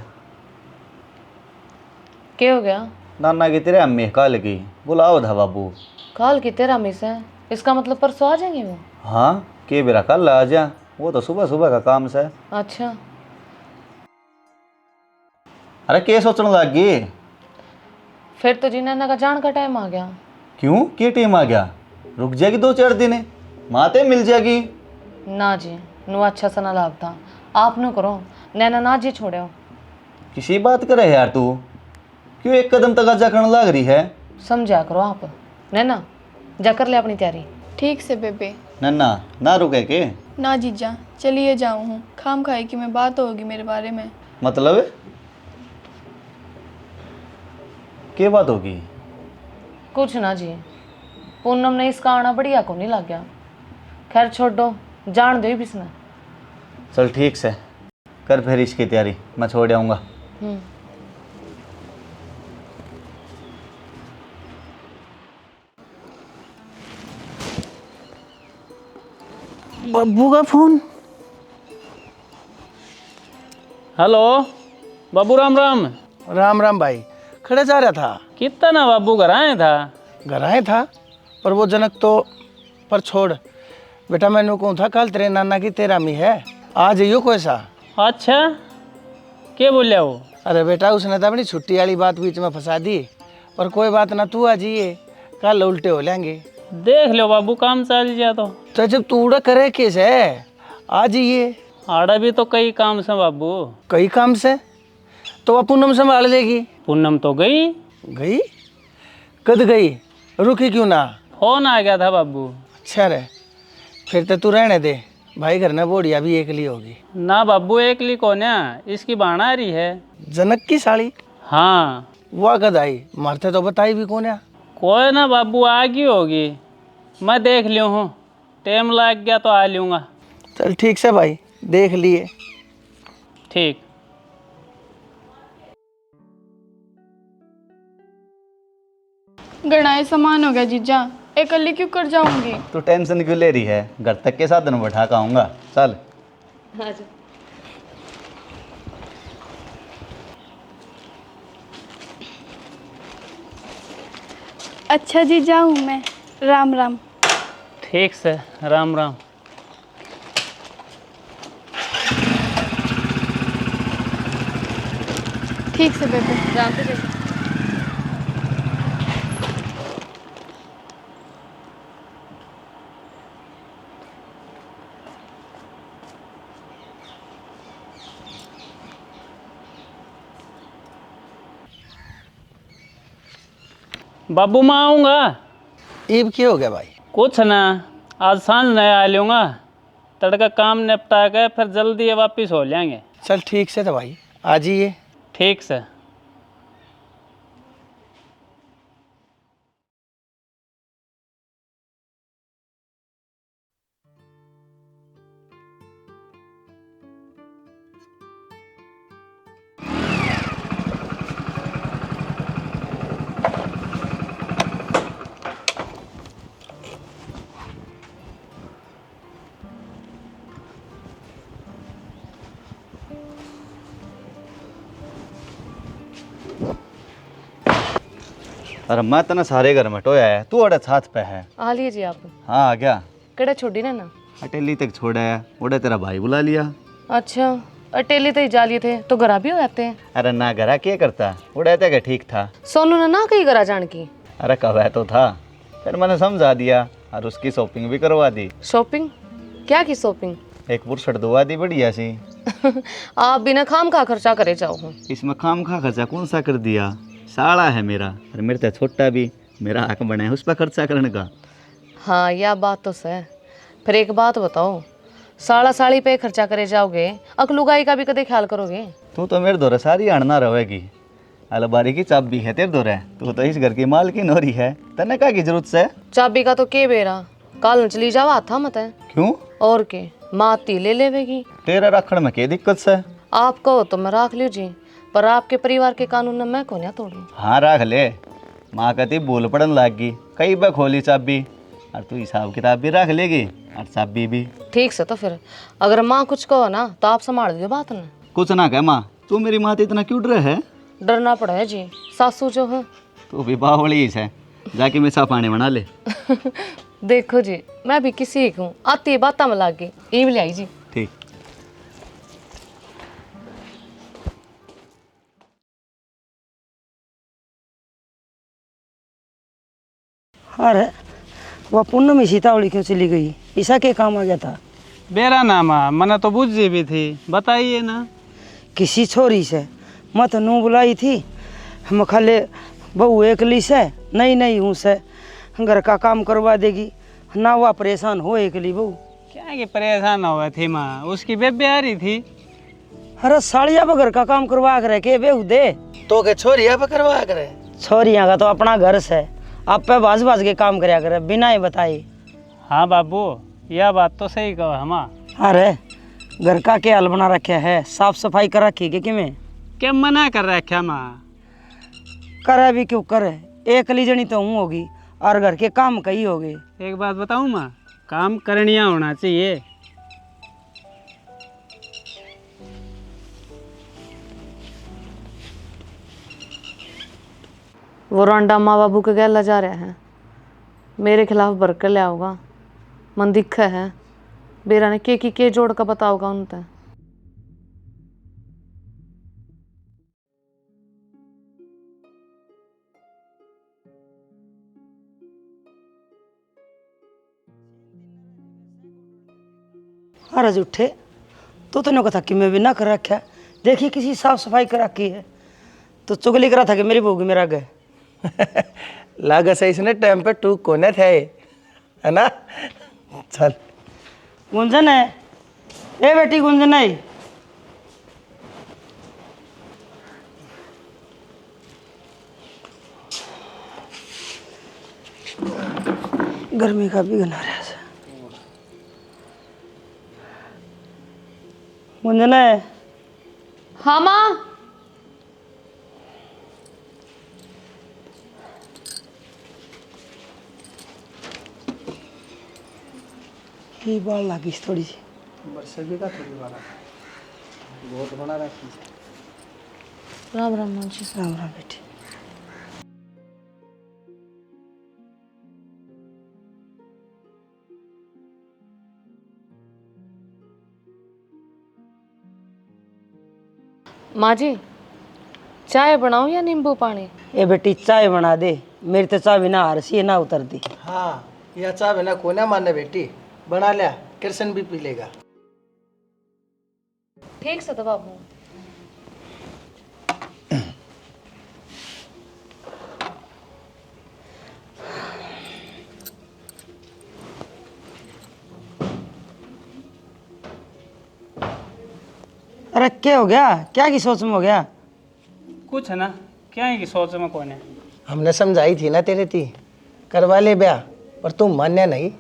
क्या हो गया? नाना की तेरे अम्मी काल की बुलाओ था बाबू। कल की 13 मिस है, इसका मतलब परसों आ जाएंगे वो? हाँ के बेरा कल आ जा, वो तो सुबह सुबह का काम से। अच्छा। अरे के सोचने लग गई? फिर तो जी नैना का जान का टाइम आ गया। क्यों के टीम आ गया? रुक जाएगी 2-4 दिन, माते मिल जाएगी। ना जी, नु अच्छा सा ना लागता, आप नु करो, नैना ना जी छोड़े हो। किसी बात करे यार तू, क्यों एक कदम तक आजा करने लग रही है? समझा करो आप। नैना जा कर ले अपनी तैयारी। ठीक से बेबे। नन्ना ना रुके के? ना जीजा, चलिए जाऊँ हूँ, खाम खाए की मैं बात होगी मेरे बारे में। मतलब क्या बात होगी? कुछ ना जी, पूनम ने इसका आना बढ़िया को नहीं लग गया। खैर छोड़ दो, जान दो बिसना। चल ठीक से कर फिर इसकी तैयारी, मैं छोड़ आऊँगा। बब्बू का फोन। हेलो बाबू, राम राम। राम राम भाई, खड़े जा रहा था। कितना ना बाबू घर आए था? घर आए था, पर वो जनक तो पर छोड़ बेटा, मैंने कहूँ था कल तेरे नाना की 13 मी है, आ जाइयो कोई सा। अच्छा क्या बोलिया वो? अरे बेटा उसने तो अपनी छुट्टी वाली बात बीच में फंसा दी। पर कोई बात ना, तू आ जाइए, कल उल्टे हो लेंगे। देख लो बाबू, काम चल गया तो जब तू उड़ा करे किस है, आ जाइए। आड़ा भी तो कई काम से बाबू। कई काम से तो वह पूनम संभाल लेगी। पूनम तो गई। गई? कद गई? रुकी क्यों ना? फोन आ गया था बाबू। अच्छा रे, फिर तो तू रहने दे, भाई घर में बोड़िया भी एकली होगी। ना बाबू, एकली कौन है, इसकी बाण आ रही है। जनक की साड़ी? हाँ। वह कद आई? मारते तो बताई भी कौन है। कोई ना बाबू, आ गई होगी, मैं देख लियो हूँ, टाइम लग गया तो आ लूँगा। चल ठीक से भाई, देख लिए। ठीक। गणाए सामान हो गया जीजा, अकेली क्यों कर जाऊंगी? तू टेंशन क्यों ले रही है, घर तक के साधन बैठा के आऊँगा, चल। अच्छा जी, जाऊँ मैं? राम राम। ठीक से, राम राम। ठीक से बेबे। जानते थे। बाबू मैं आऊँगा। ईब क्या हो गया भाई? कुछ ना, आज सांझ नया आ लूँगा, तड़का काम निपटा के फिर जल्दी वापिस हो जाएंगे। चल ठीक से तो भाई, आ जाइए। ठीक से। अरे मैं तना सारे घर में टोया है, तू अड़े साथ पे है। आ लीजिए आप। हाँ आ गया। कड़ा छोड़ी ना। अटेली तक छोड़ा है, उड़े तेरा भाई बुला लिया। अच्छा, अटेली तो ही जा लिए थे तो घरा भी हो जाते हैं। अरे ना घरा क्या करता, उड़े ते के ठीक था। सोनू ने ना कहीं घरा जान की। अरे कब है तो था, फिर मैंने समझा दिया और उसकी शॉपिंग भी करवा दी। शॉपिंग? क्या की शॉपिंग? एक बुरशट दुआ दी बढ़िया सी। आप बिना खाम का खर्चा करे जाओ। इसमें खाम खा खर्चा कौन सा कर दिया, साड़ा है मेरा, और मेरे से छोटा भी, मेरा हक बना है उस पर खर्चा करने का। हाँ, यह बात तो सही। फिर एक बात बताओ, साड़ा साड़ी पे खर्चा करे जाओगे, अकलुगाई का भी कदे ख्याल करोगे? तू तो मेरे दौरे सारी अड़ना रहेगी। अलमारी की चाबी है तेरे दौरे, तू तो इस घर की मालकिन हो रही है, तने का की जरूरत से? चाबी का तो के बेरा, काल चली जावा हाथा मत है। क्यों? और के माती ले लेवेगी। तेरा रखड़ में क्या दिक्कत से? आप कहो तो मैं राख लीजिए, पर आपके परिवार के कानून में मैं कौन तोड़ू। हाँ रख ले, माँ कहती बोल पड़न लाग गई, कई बार खोली चाबी, और तू हिसाब किताब भी रख लेगी और चाबी भी। ठीक से, तो फिर अगर माँ कुछ कहो ना तो आप संभाल दियो बात ना। कुछ ना कह माँ, तू मेरी माँ इतना क्यों डरे है? डरना पड़ा है जी, सासू जो है। तू भी बावली है, जाके मैं साफ पानी बना ले। देखो जी, मैं भी किसी एक हूँ, आती बात में लाग गई, ईव ले आई जी। ठीक। अरे वह पूनम सीतावली क्यों चली गई, ऐसा क्या काम आ गया था? बेरा नामा मना तो बुझी भी थी, बताइए ना। किसी छोरी से मत नू बुलाई थी, हम खाले बहू एकली से नहीं हूँ से घर का काम करवा देगी ना, वह परेशान हो एकली बहू। क्या कि परेशान हुआ थी माँ, उसकी बेबे आ रही थी। अरे साड़िया पर घर का काम करवा कर के बेहू दे तो के छोरिया पे करवा करे? छोरिया का तो अपना घर से आप पे बाज बाज के काम करया करे बिना ही बताए। हाँ बाबू, यह बात तो सही कहो हमा। अरे घर का क्या हाल बना रखे है, साफ सफाई कर रखी है कि में? क्या मना कर रखा माँ? करे भी क्यों करे, एक ली जनी तो हूँ होगी और घर के काम कई होगे। एक बात बताऊँ माँ, काम करनिया होना चाहिए। वो रोंडा माँ बाबू के गैला जा रहा है, मेरे खिलाफ बरकर ले आओगा। मन दिखा है बेरा ने के जोड़ का बताओगा उन तक। अरे झूठे, तो नहीं कहा कि मैं भी ना कर रखा। देखिए किसी साफ सफाई कर रखी है, तो चुगली करा था कि मेरी बहू की मेरा गए। लागा से इसने टाइम पे टूक कोने थे, है ना। चल गुंजन है, ए बेटी गुंजन है। गर्मी का भी गना रहा है। गुंजन है, हाँ माँ। ये बाल लागी थोड़ी सी। बरसबी का थोड़ी बड़ा बहुत बड़ा रखी। राम राम माँ जी। राम राम बेटी। माँ जी, चाय बनाऊं या नींबू पानी? ए बेटी चाय बना दे, मेरी तो चाय बिना हारसी है ना उतरती। हाँ, यह चाह बिना कोने माने बेटी, बना लिया, कृष्ण भी पी लेगा। ठीक से तो बाबू। अरे क्या हो गया, क्या की सोच में हो गया? कुछ है ना, क्या है कि सोच में कौन है। हमने समझाई थी ना तेरे थी, करवा ले ब्याह, पर तुम मान्या नहीं।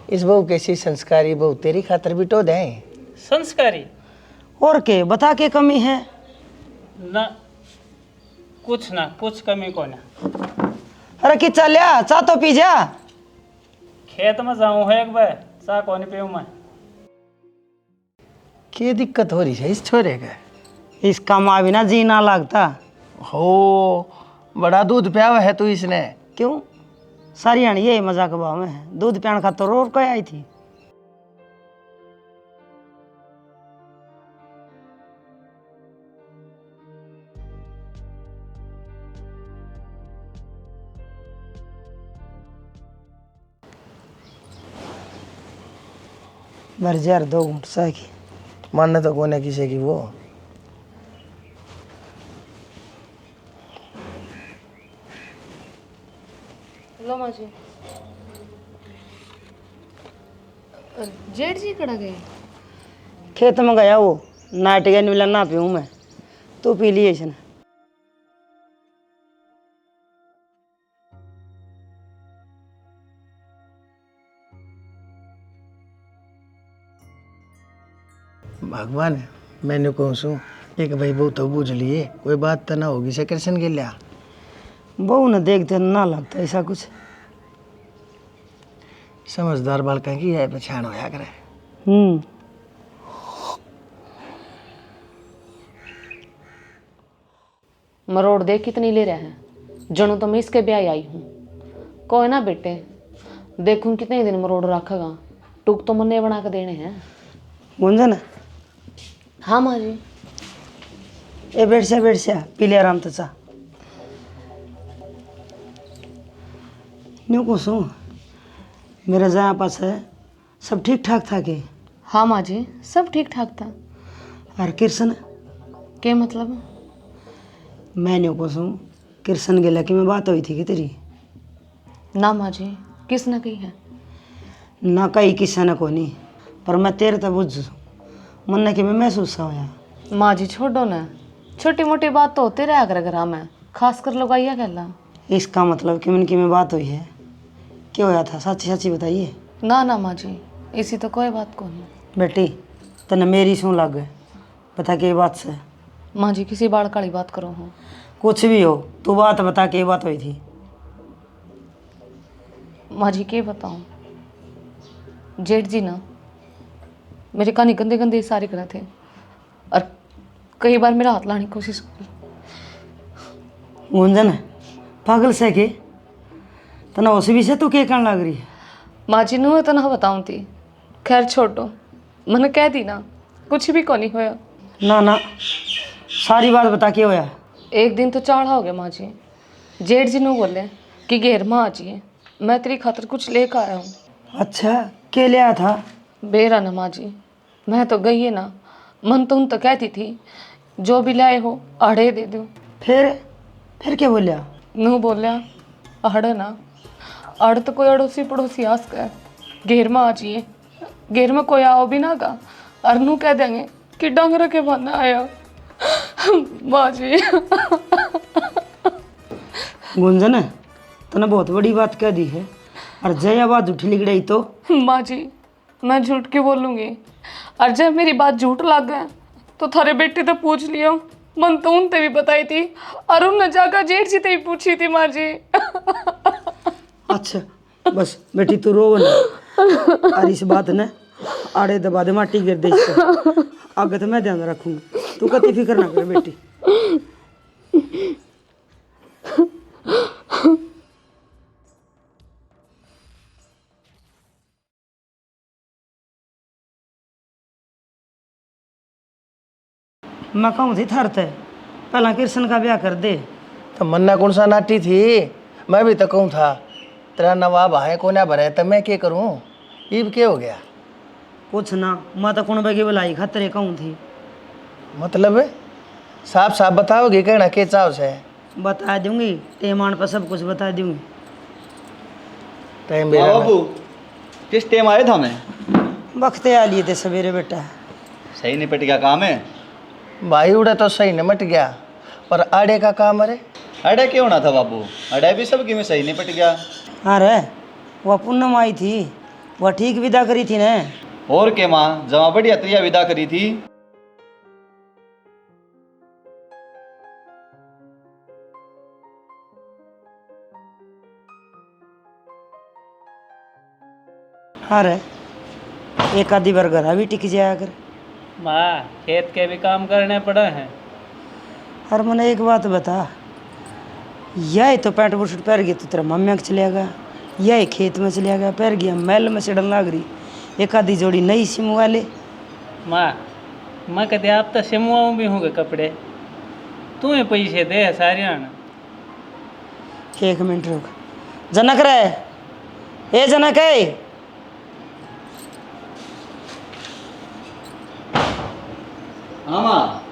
इस बहू कैसी संस्कारी बहू तेरी खातर भी तो दें। संस्कारी और के बता के कमी है ना, कुछ कमी कौन है। अरे कि चलिया चा तो पी जा। खेत में जाऊँ है एक बार, चाह कौन पीऊँ मैं। क्या दिक्कत हो रही है इस छोरे का? इसका माँ बिना जी ना लगता। हो, बड़ा दूध पिया हुआ है तू इसने। क्यों, सारी आनी ये मजाक भाव में है, दूध पियान खातर और कोई आई थी। भर जा 2 घूंट सा की। मानने तो कोने किसी की वो। लो माँ जी। जेठ जी कड़ा गए? खेत में गया वो, नाट गया मिला ना पीऊँ मैं, तू पी लिए इसने। भगवान मैंने कहूँ सू एक भाई बहू तो बूझ लिए, कोई बात तो ना होगी से कृष्ण के लिया। बहू ने देखते ना लगता ऐसा कुछ। समझदार बालका की है पहचान होया करे। मरोड़ देख कितनी ले रहे हैं, जनू तो मैं इसके ब्याह आई हूँ। कोई ना बेटे, देखूं कितने दिन मरोड़ रखेगा, टूक तो मन्ने बना के देने हैं। गुंजन, हाँ माँ जी। ए बैठ जा पी ले आराम तो चा। न्यू को सो मेरा जहाँ पास है सब ठीक ठाक था के? हाँ माँ जी, सब ठीक ठाक था। और कृष्ण क्या मतलब? मैं न्यू को सो कृष्ण के लकी में बात हुई थी कि तेरी? ना माँ जी, किस न कही है? ना कही किसी ने को नहीं, पर मैं तेरे तो बुझ मन ने कि मैं महसूस सा होया। माँ जी छोड़ो ना, छोटी मोटी बात तो होते रहा कर घर में, खास कर लगाइया कहला। इसका मतलब कि मन की में बात हुई है, क्या होया था, सच्ची सच्ची बताइए। ना ना माँ जी, इसी तो कोई बात को नहीं। बेटी तने मेरी सुन लग गए, बता के बात से। माँ जी किसी बाढ़ काली बात करो हो। कुछ भी हो तू बात बता के बात हुई थी। माँ जी क्या बताऊँ, जेठ जी ना मेरे कानी गंदे गंदे इशारे करे थे और कई बार मेरा हाथ लाने की कोशिश की। गुंजन पागल से के तना उस भी से तू के कहने लग रही है? माँ जी नू तो ना बताऊँ थी, खैर छोटो, मैंने कह दी ना, कुछ भी को नहीं होया। ना ना सारी बात बता के होया। एक दिन तो चाढ़ा हो गया माँ जी, जेठ जी नू बोले कि घेर माँ आ जाइए, मैं तेरी खातर कुछ लेकर आया हूँ। अच्छा के ले आया था? बेरा ना माँ जी, मैं तो गई है ना, मन तो उन तो कहती थी जो भी लाए हो आड़े दे दो। फिर क्या बोलिया? नू बोलिया आड़ ना, आड़ तो कोई अड़ोसी पड़ोसी आस का घेर में आ जाइए, घेर में कोई आओ भी ना का, और नू कह देंगे कि डंगर के बना आया माँ जी। गुंजन तने बहुत बड़ी बात कह दी है, और जय आवाज उठी लिगड़ाई तो। माँ जी मैं झूठ क्यों बोलूँगी, और जब मेरी बात झूठ लग गए तो थारे बेटे तो पूछ लियो, मन तो उनते भी बताई थी, और उनने जाकर जेठ जी ते भी पूछी थी माँ जी। अच्छा बस बेटी तू रो ना, और इस बात ने आड़े दबा दे, माटी गिर दे इसको। आगे तो मैं ध्यान रखूंगा, तू कति फिक्र ना करे बेटी। मैं कहूँ थी थरते पहला कृष्ण का ब्याह कर दे। तो मन्ना कौन सा नाटी थी, मैं भी तो कहूँ था तेरा नवाब है को ना भरे, तो मैं क्या करूँ, ईब क्या हो गया? कुछ ना, मैं तो कौन बेगी बुलाई खतरे कहूँ थी। मतलब साफ साफ बताओगे कहना के चाव से? बता दूंगी, टेमान पर सब कुछ बता दूंगी। टाइम हाँ मेरा बाबू, किस टाइम आए था मैं? वक्त आ लिए थे सवेरे बेटा। सही निपट गया काम है? भाई उड़ा तो सही निमट गया, पर आड़े का काम अरे अड़े क्यों ना था बाबू, अड़े भी सबकी में सही निपट गया। अरे वह पूनम आई थी, वह ठीक विदा करी थी ने। और के माँ जमा बढ़िया त्रिया विदा करी थी। अरे एक आधी बार घर भी टिक जाया कर। माँ खेत के भी काम करने पड़े हैं। और मैंने एक बात बता, यह तो पैंट बुशट पैर गया तो तेरा मम्मी के चलिया गया, यह खेत में चलिया गया पैर गया, मैल में चढ़न लाग रही, एक आधी जोड़ी नई सिम वाले। माँ मैं कहते आप तो सिमवाऊँ भी होंगे कपड़े, तुम्हें पैसे दे सारिया। एक मिनट रुक, जनक रे, ए जनक है। हाँ माँ।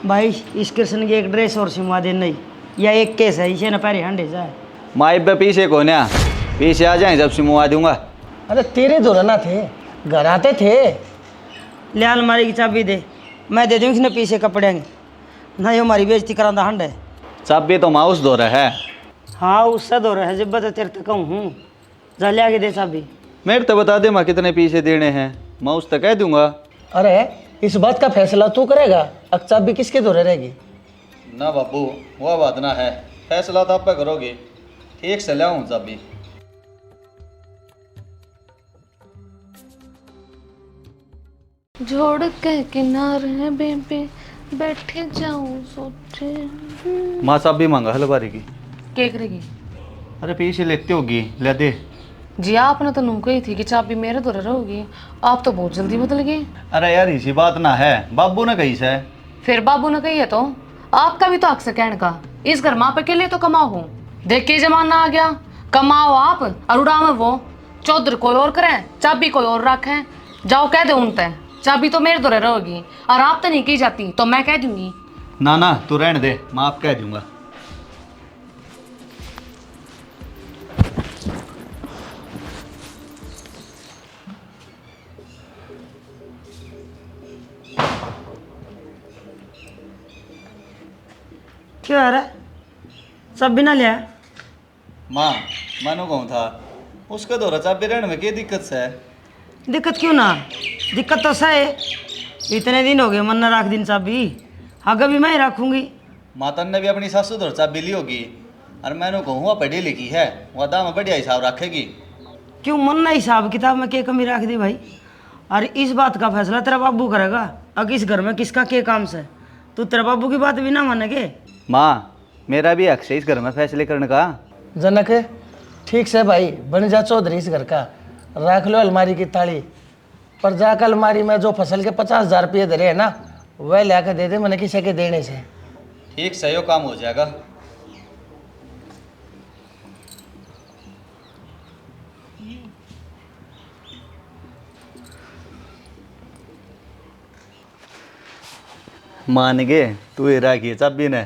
भाई इस कृष्ण की एक ड्रेस और सिमवा दे नहीं, या एक केस है इसे न पैरे हंडे जाए। माँ इब पीछे को ना, पीछे आ जाए जब सिमवा दूंगा। अरे तेरे दो ना थे, घर आते थे। ले अलमारी की चाबी दे, मैं दे दूँ इसने पीछे कपड़े आएंगे ना, ये हमारी बेइज्जती करांदा हंड है। चाबी तो माउस दो रहा है। हाँ उससे दो रहा है, जब बता तेरे तक हूँ, जा ले आगे दे चाबी। मेरे तो बता दे माँ कितने पीछे देने हैं, माउस तो कह दूंगा। अरे इस बात का फैसला तू करेगा, अक्चाब भी किसके दौरे रहेगी? ना बाबू वह बात ना है, फैसला तो आप पे करोगे। ठीक से लाऊं चाबी। जोड़ के किनारे बेबे बैठे जाऊं सोचे। माँ चाबी मांगा हलवारी की। क्या करेगी? अरे पीछे लेती होगी, ले दे। जी आपने तो नू कही थी कि चाबी मेरे द्वारा रहोगी, आप तो बहुत जल्दी बदल गए। अरे यार इसी बात ना है, बाबू ने कही से। फिर बाबू ने कही है तो आपका भी तो हक से कहने का, इस घर माँ पे के लिए तो कमाओ हो। देखिए जमाना आ गया, कमाओ आप और उड़ावे वो, चौधर कोई और करें, चाबी कोई और रखें। जाओ कह दो उनते चाबी तो मेरे द्वारा रहोगी, और आप तो नहीं की जाती तो मैं कह दूंगी। ना ना तू रहने दे, माफ कह दूंगा। क्या है रे, सब बिना लिया? माँ मानो कहूँ था उसका दौरा चाबी रहने में क्या दिक्कत से है? दिक्कत क्यों ना, दिक्कत तो सही है, इतने दिन हो गए मन न रख दिन चाबी, आगे भी मैं ही रखूंगी। मातन ने भी अपनी सासू दौर चाबी ली होगी, और मैंने कहूँ वह पढ़ी लिखी है, वह दाम बढ़िया हिसाब रखेगी। क्यों मन ना हिसाब किताब में क्या कमी रख दी भाई? और इस बात का फैसला तेरा बाबू करेगा, अगर इस घर में किसका क्या काम से, तू तेरा बाबू की बात भी ना मानेगे। माँ मेरा भी हक है इस घर में फैसले करने का। जनक ठीक से भाई, बन जा चौधरी इस घर का, रख लो अलमारी की ताली, पर जाकर अलमारी में जो फसल के 50,000 रुपये दे रहे हैं ना, वह ला के दे दे, मैंने किसी के देने से। ठीक सही हो काम हो जाएगा। मान गए तू ही राखी चाबी ने।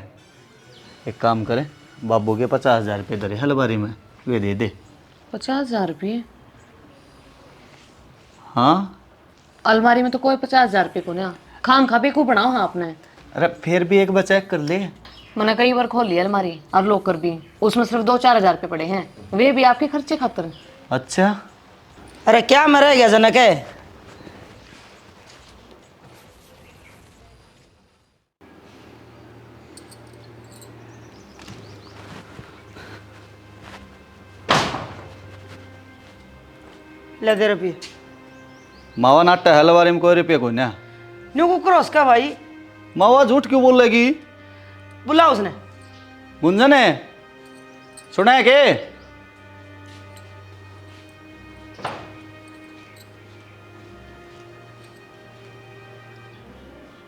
एक काम करे, बाबू के 50,000 रुपये धरे हलवारी में, वे दे दे। 50,000 रुपये? हाँ अलमारी में तो कोई 50,000 रुपये को ना, खाम खा पे को बनाओ हाँ आपने। अरे फिर भी एक बार चेक कर ले। मैंने कई बार खोल लिया अलमारी और लॉकर भी, उसमें सिर्फ 2-4 हज़ार रुपये पड़े हैं, वे भी आपके खर्चे खातर। अच्छा अरे क्या में रह गया जनक है। ले दे रुपये। मावा नाटा हलवारी में कोई रुपये को ना। न्यू को क्रॉस का भाई। मावा झूठ क्यों बोल लेगी? बुला उसने। गुंजन है, सुना है के?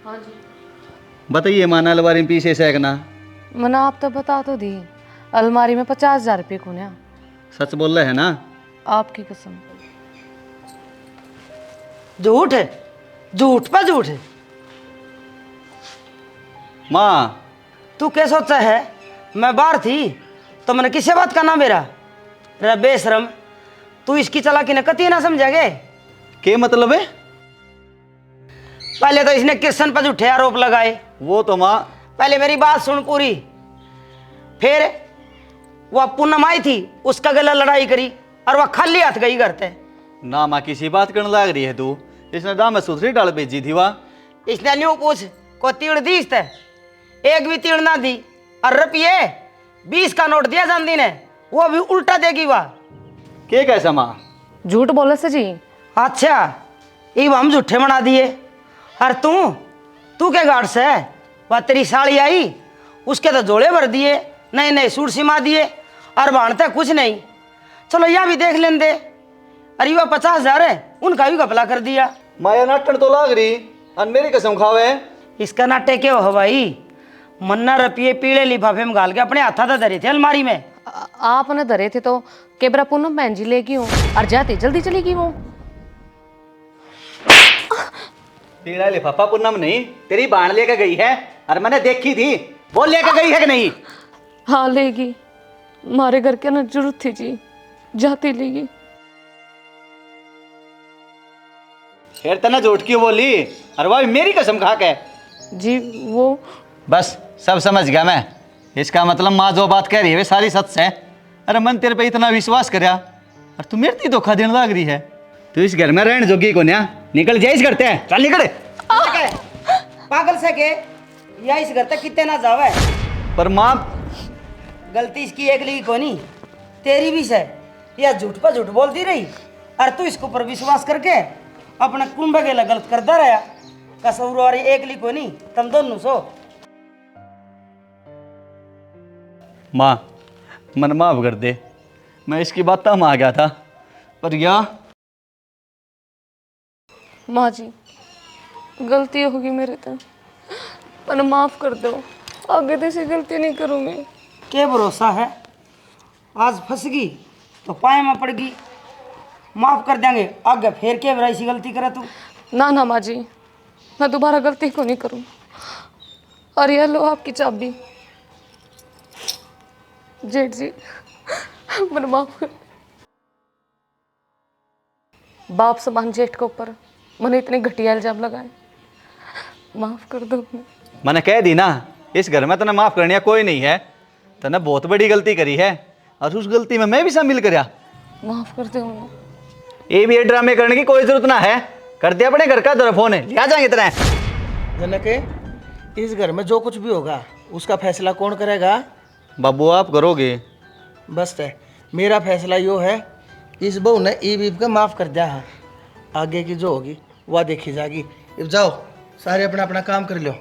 हाँ जी। बताइए माना अलमारी में पीछे से ना। मैंने आप तो बता तो दी, अलमारी में 50,000 रुपये को ना। सच बोल रहे हैं ना? आपकी कसम। झूठ है, झूठ पर झूठ है। माँ तू क्या सोचा है, मैं बाहर थी तो मैंने किसी बात का ना मेरा रे बेशरम। तू इसकी चालाकी ने कती ना समझेगे। के मतलब है? पहले तो इसने कृष्ण पर झूठे आरोप लगाए। वो तो माँ पहले मेरी बात सुन पूरी। फिर वह पूनम आई थी, उसका गला लड़ाई करी और वह खाली हाथ गई करते। ना माँ किसी बात करने लग रही है तू। इसने दाम में सुथरी डाल भेजी थी वह। इसने न्यू पूछ को तीड़ दी इसते, एक भी तीड़ ना दी। और रुपये 20 का नोट दिया जानती ने, वो भी उल्टा देगी वह। के कैसा माँ? झूठ बोले से जी। अच्छा ये हम झूठे बना दिए। और तू क्या गाड़ से है? वह तेरी साड़ी आई, उसके तो जोड़े भर दिए, नए नए सूट सिमा दिए और बांधते कुछ नहीं। चलो यह भी देख लें दे। अरे वह 50,000 है, उनका भी घपला कर दिया। माया नाटन तो लाग रही, और मेरी कसम खावे। इसका नाटे क्यों हो भाई? मन्ना रुपये पीले लिफाफे में गाल के अपने हाथा था धरे थे अलमारी में। आपने धरे थे तो केबरा पूनम बहन जी लेगी हूँ और जाते जल्दी चलेगी वो। पीला लिफाफा पूनम नहीं, तेरी बाण लेकर गई है और मैंने देखी थी। वो लेकर गई है कि नहीं? हाँ लेगी, हमारे घर के ना जरूरत थी जी, जाती लेगी। फिर तना झूठ क्यों बोली? और वह मेरी कसम खा के। जी वो बस सब समझ गया मैं। इसका मतलब माँ जो बात कह रही है वे सारी सच है। अरे मन तेरे पे इतना विश्वास करया और तू मेरे ही धोखा देने लग रही है। तू इस घर में रहने जोगी को न्या, निकल जाइस करते हैं। चल निकल। पागल से के या इस घर तक कितने ना जावे। पर माँ गलती इसकी एक लिखी कोनी, तेरी भी से। या झूठ पर झूठ बोलती रही और तू इसके ऊपर विश्वास करके अपने कुंभ के गलत करता रहा। कसूर और एक लिखो नहीं, तुम दोनों सो। माँ मन माफ कर दे, मैं इसकी बात में आ गया था। पर या माँ जी गलती होगी मेरे तो, पर माफ कर दो, आगे तो ऐसी गलती नहीं करूँगी। क्या भरोसा है, आज फंसगी तो पाए में पड़गी। माफ कर देंगे, आगे फिर क्या ऐसी गलती करे तू। ना ना माँ जी, मैं दोबारा गलती को नहीं करूँ। और यह लो आपकी चाबी। जेठ जी मैंने माफ कर, बाप समान जेठ के ऊपर मैंने इतने घटिया इल्जाम लगाए, माफ कर दो। मैंने कह दी ना, इस घर में तने माफ करने कोई नहीं है। तने बहुत बड़ी गलती करी है और उस गलती में मैं भी शामिल करया। माफ कर दो। ये भी ड्रामे करने की कोई जरूरत ना है। कर दिया अपने घर का दर फोन है, लिया जाएंगे इतना। जनक इस घर में जो कुछ भी होगा उसका फैसला कौन करेगा? बाबू आप करोगे। बस है, मेरा फैसला यो है, इस बहू ने ई बीब का माफ़ कर दिया है। आगे की जो होगी वह देखी जाएगी। अब जाओ सारे अपना अपना काम कर लो।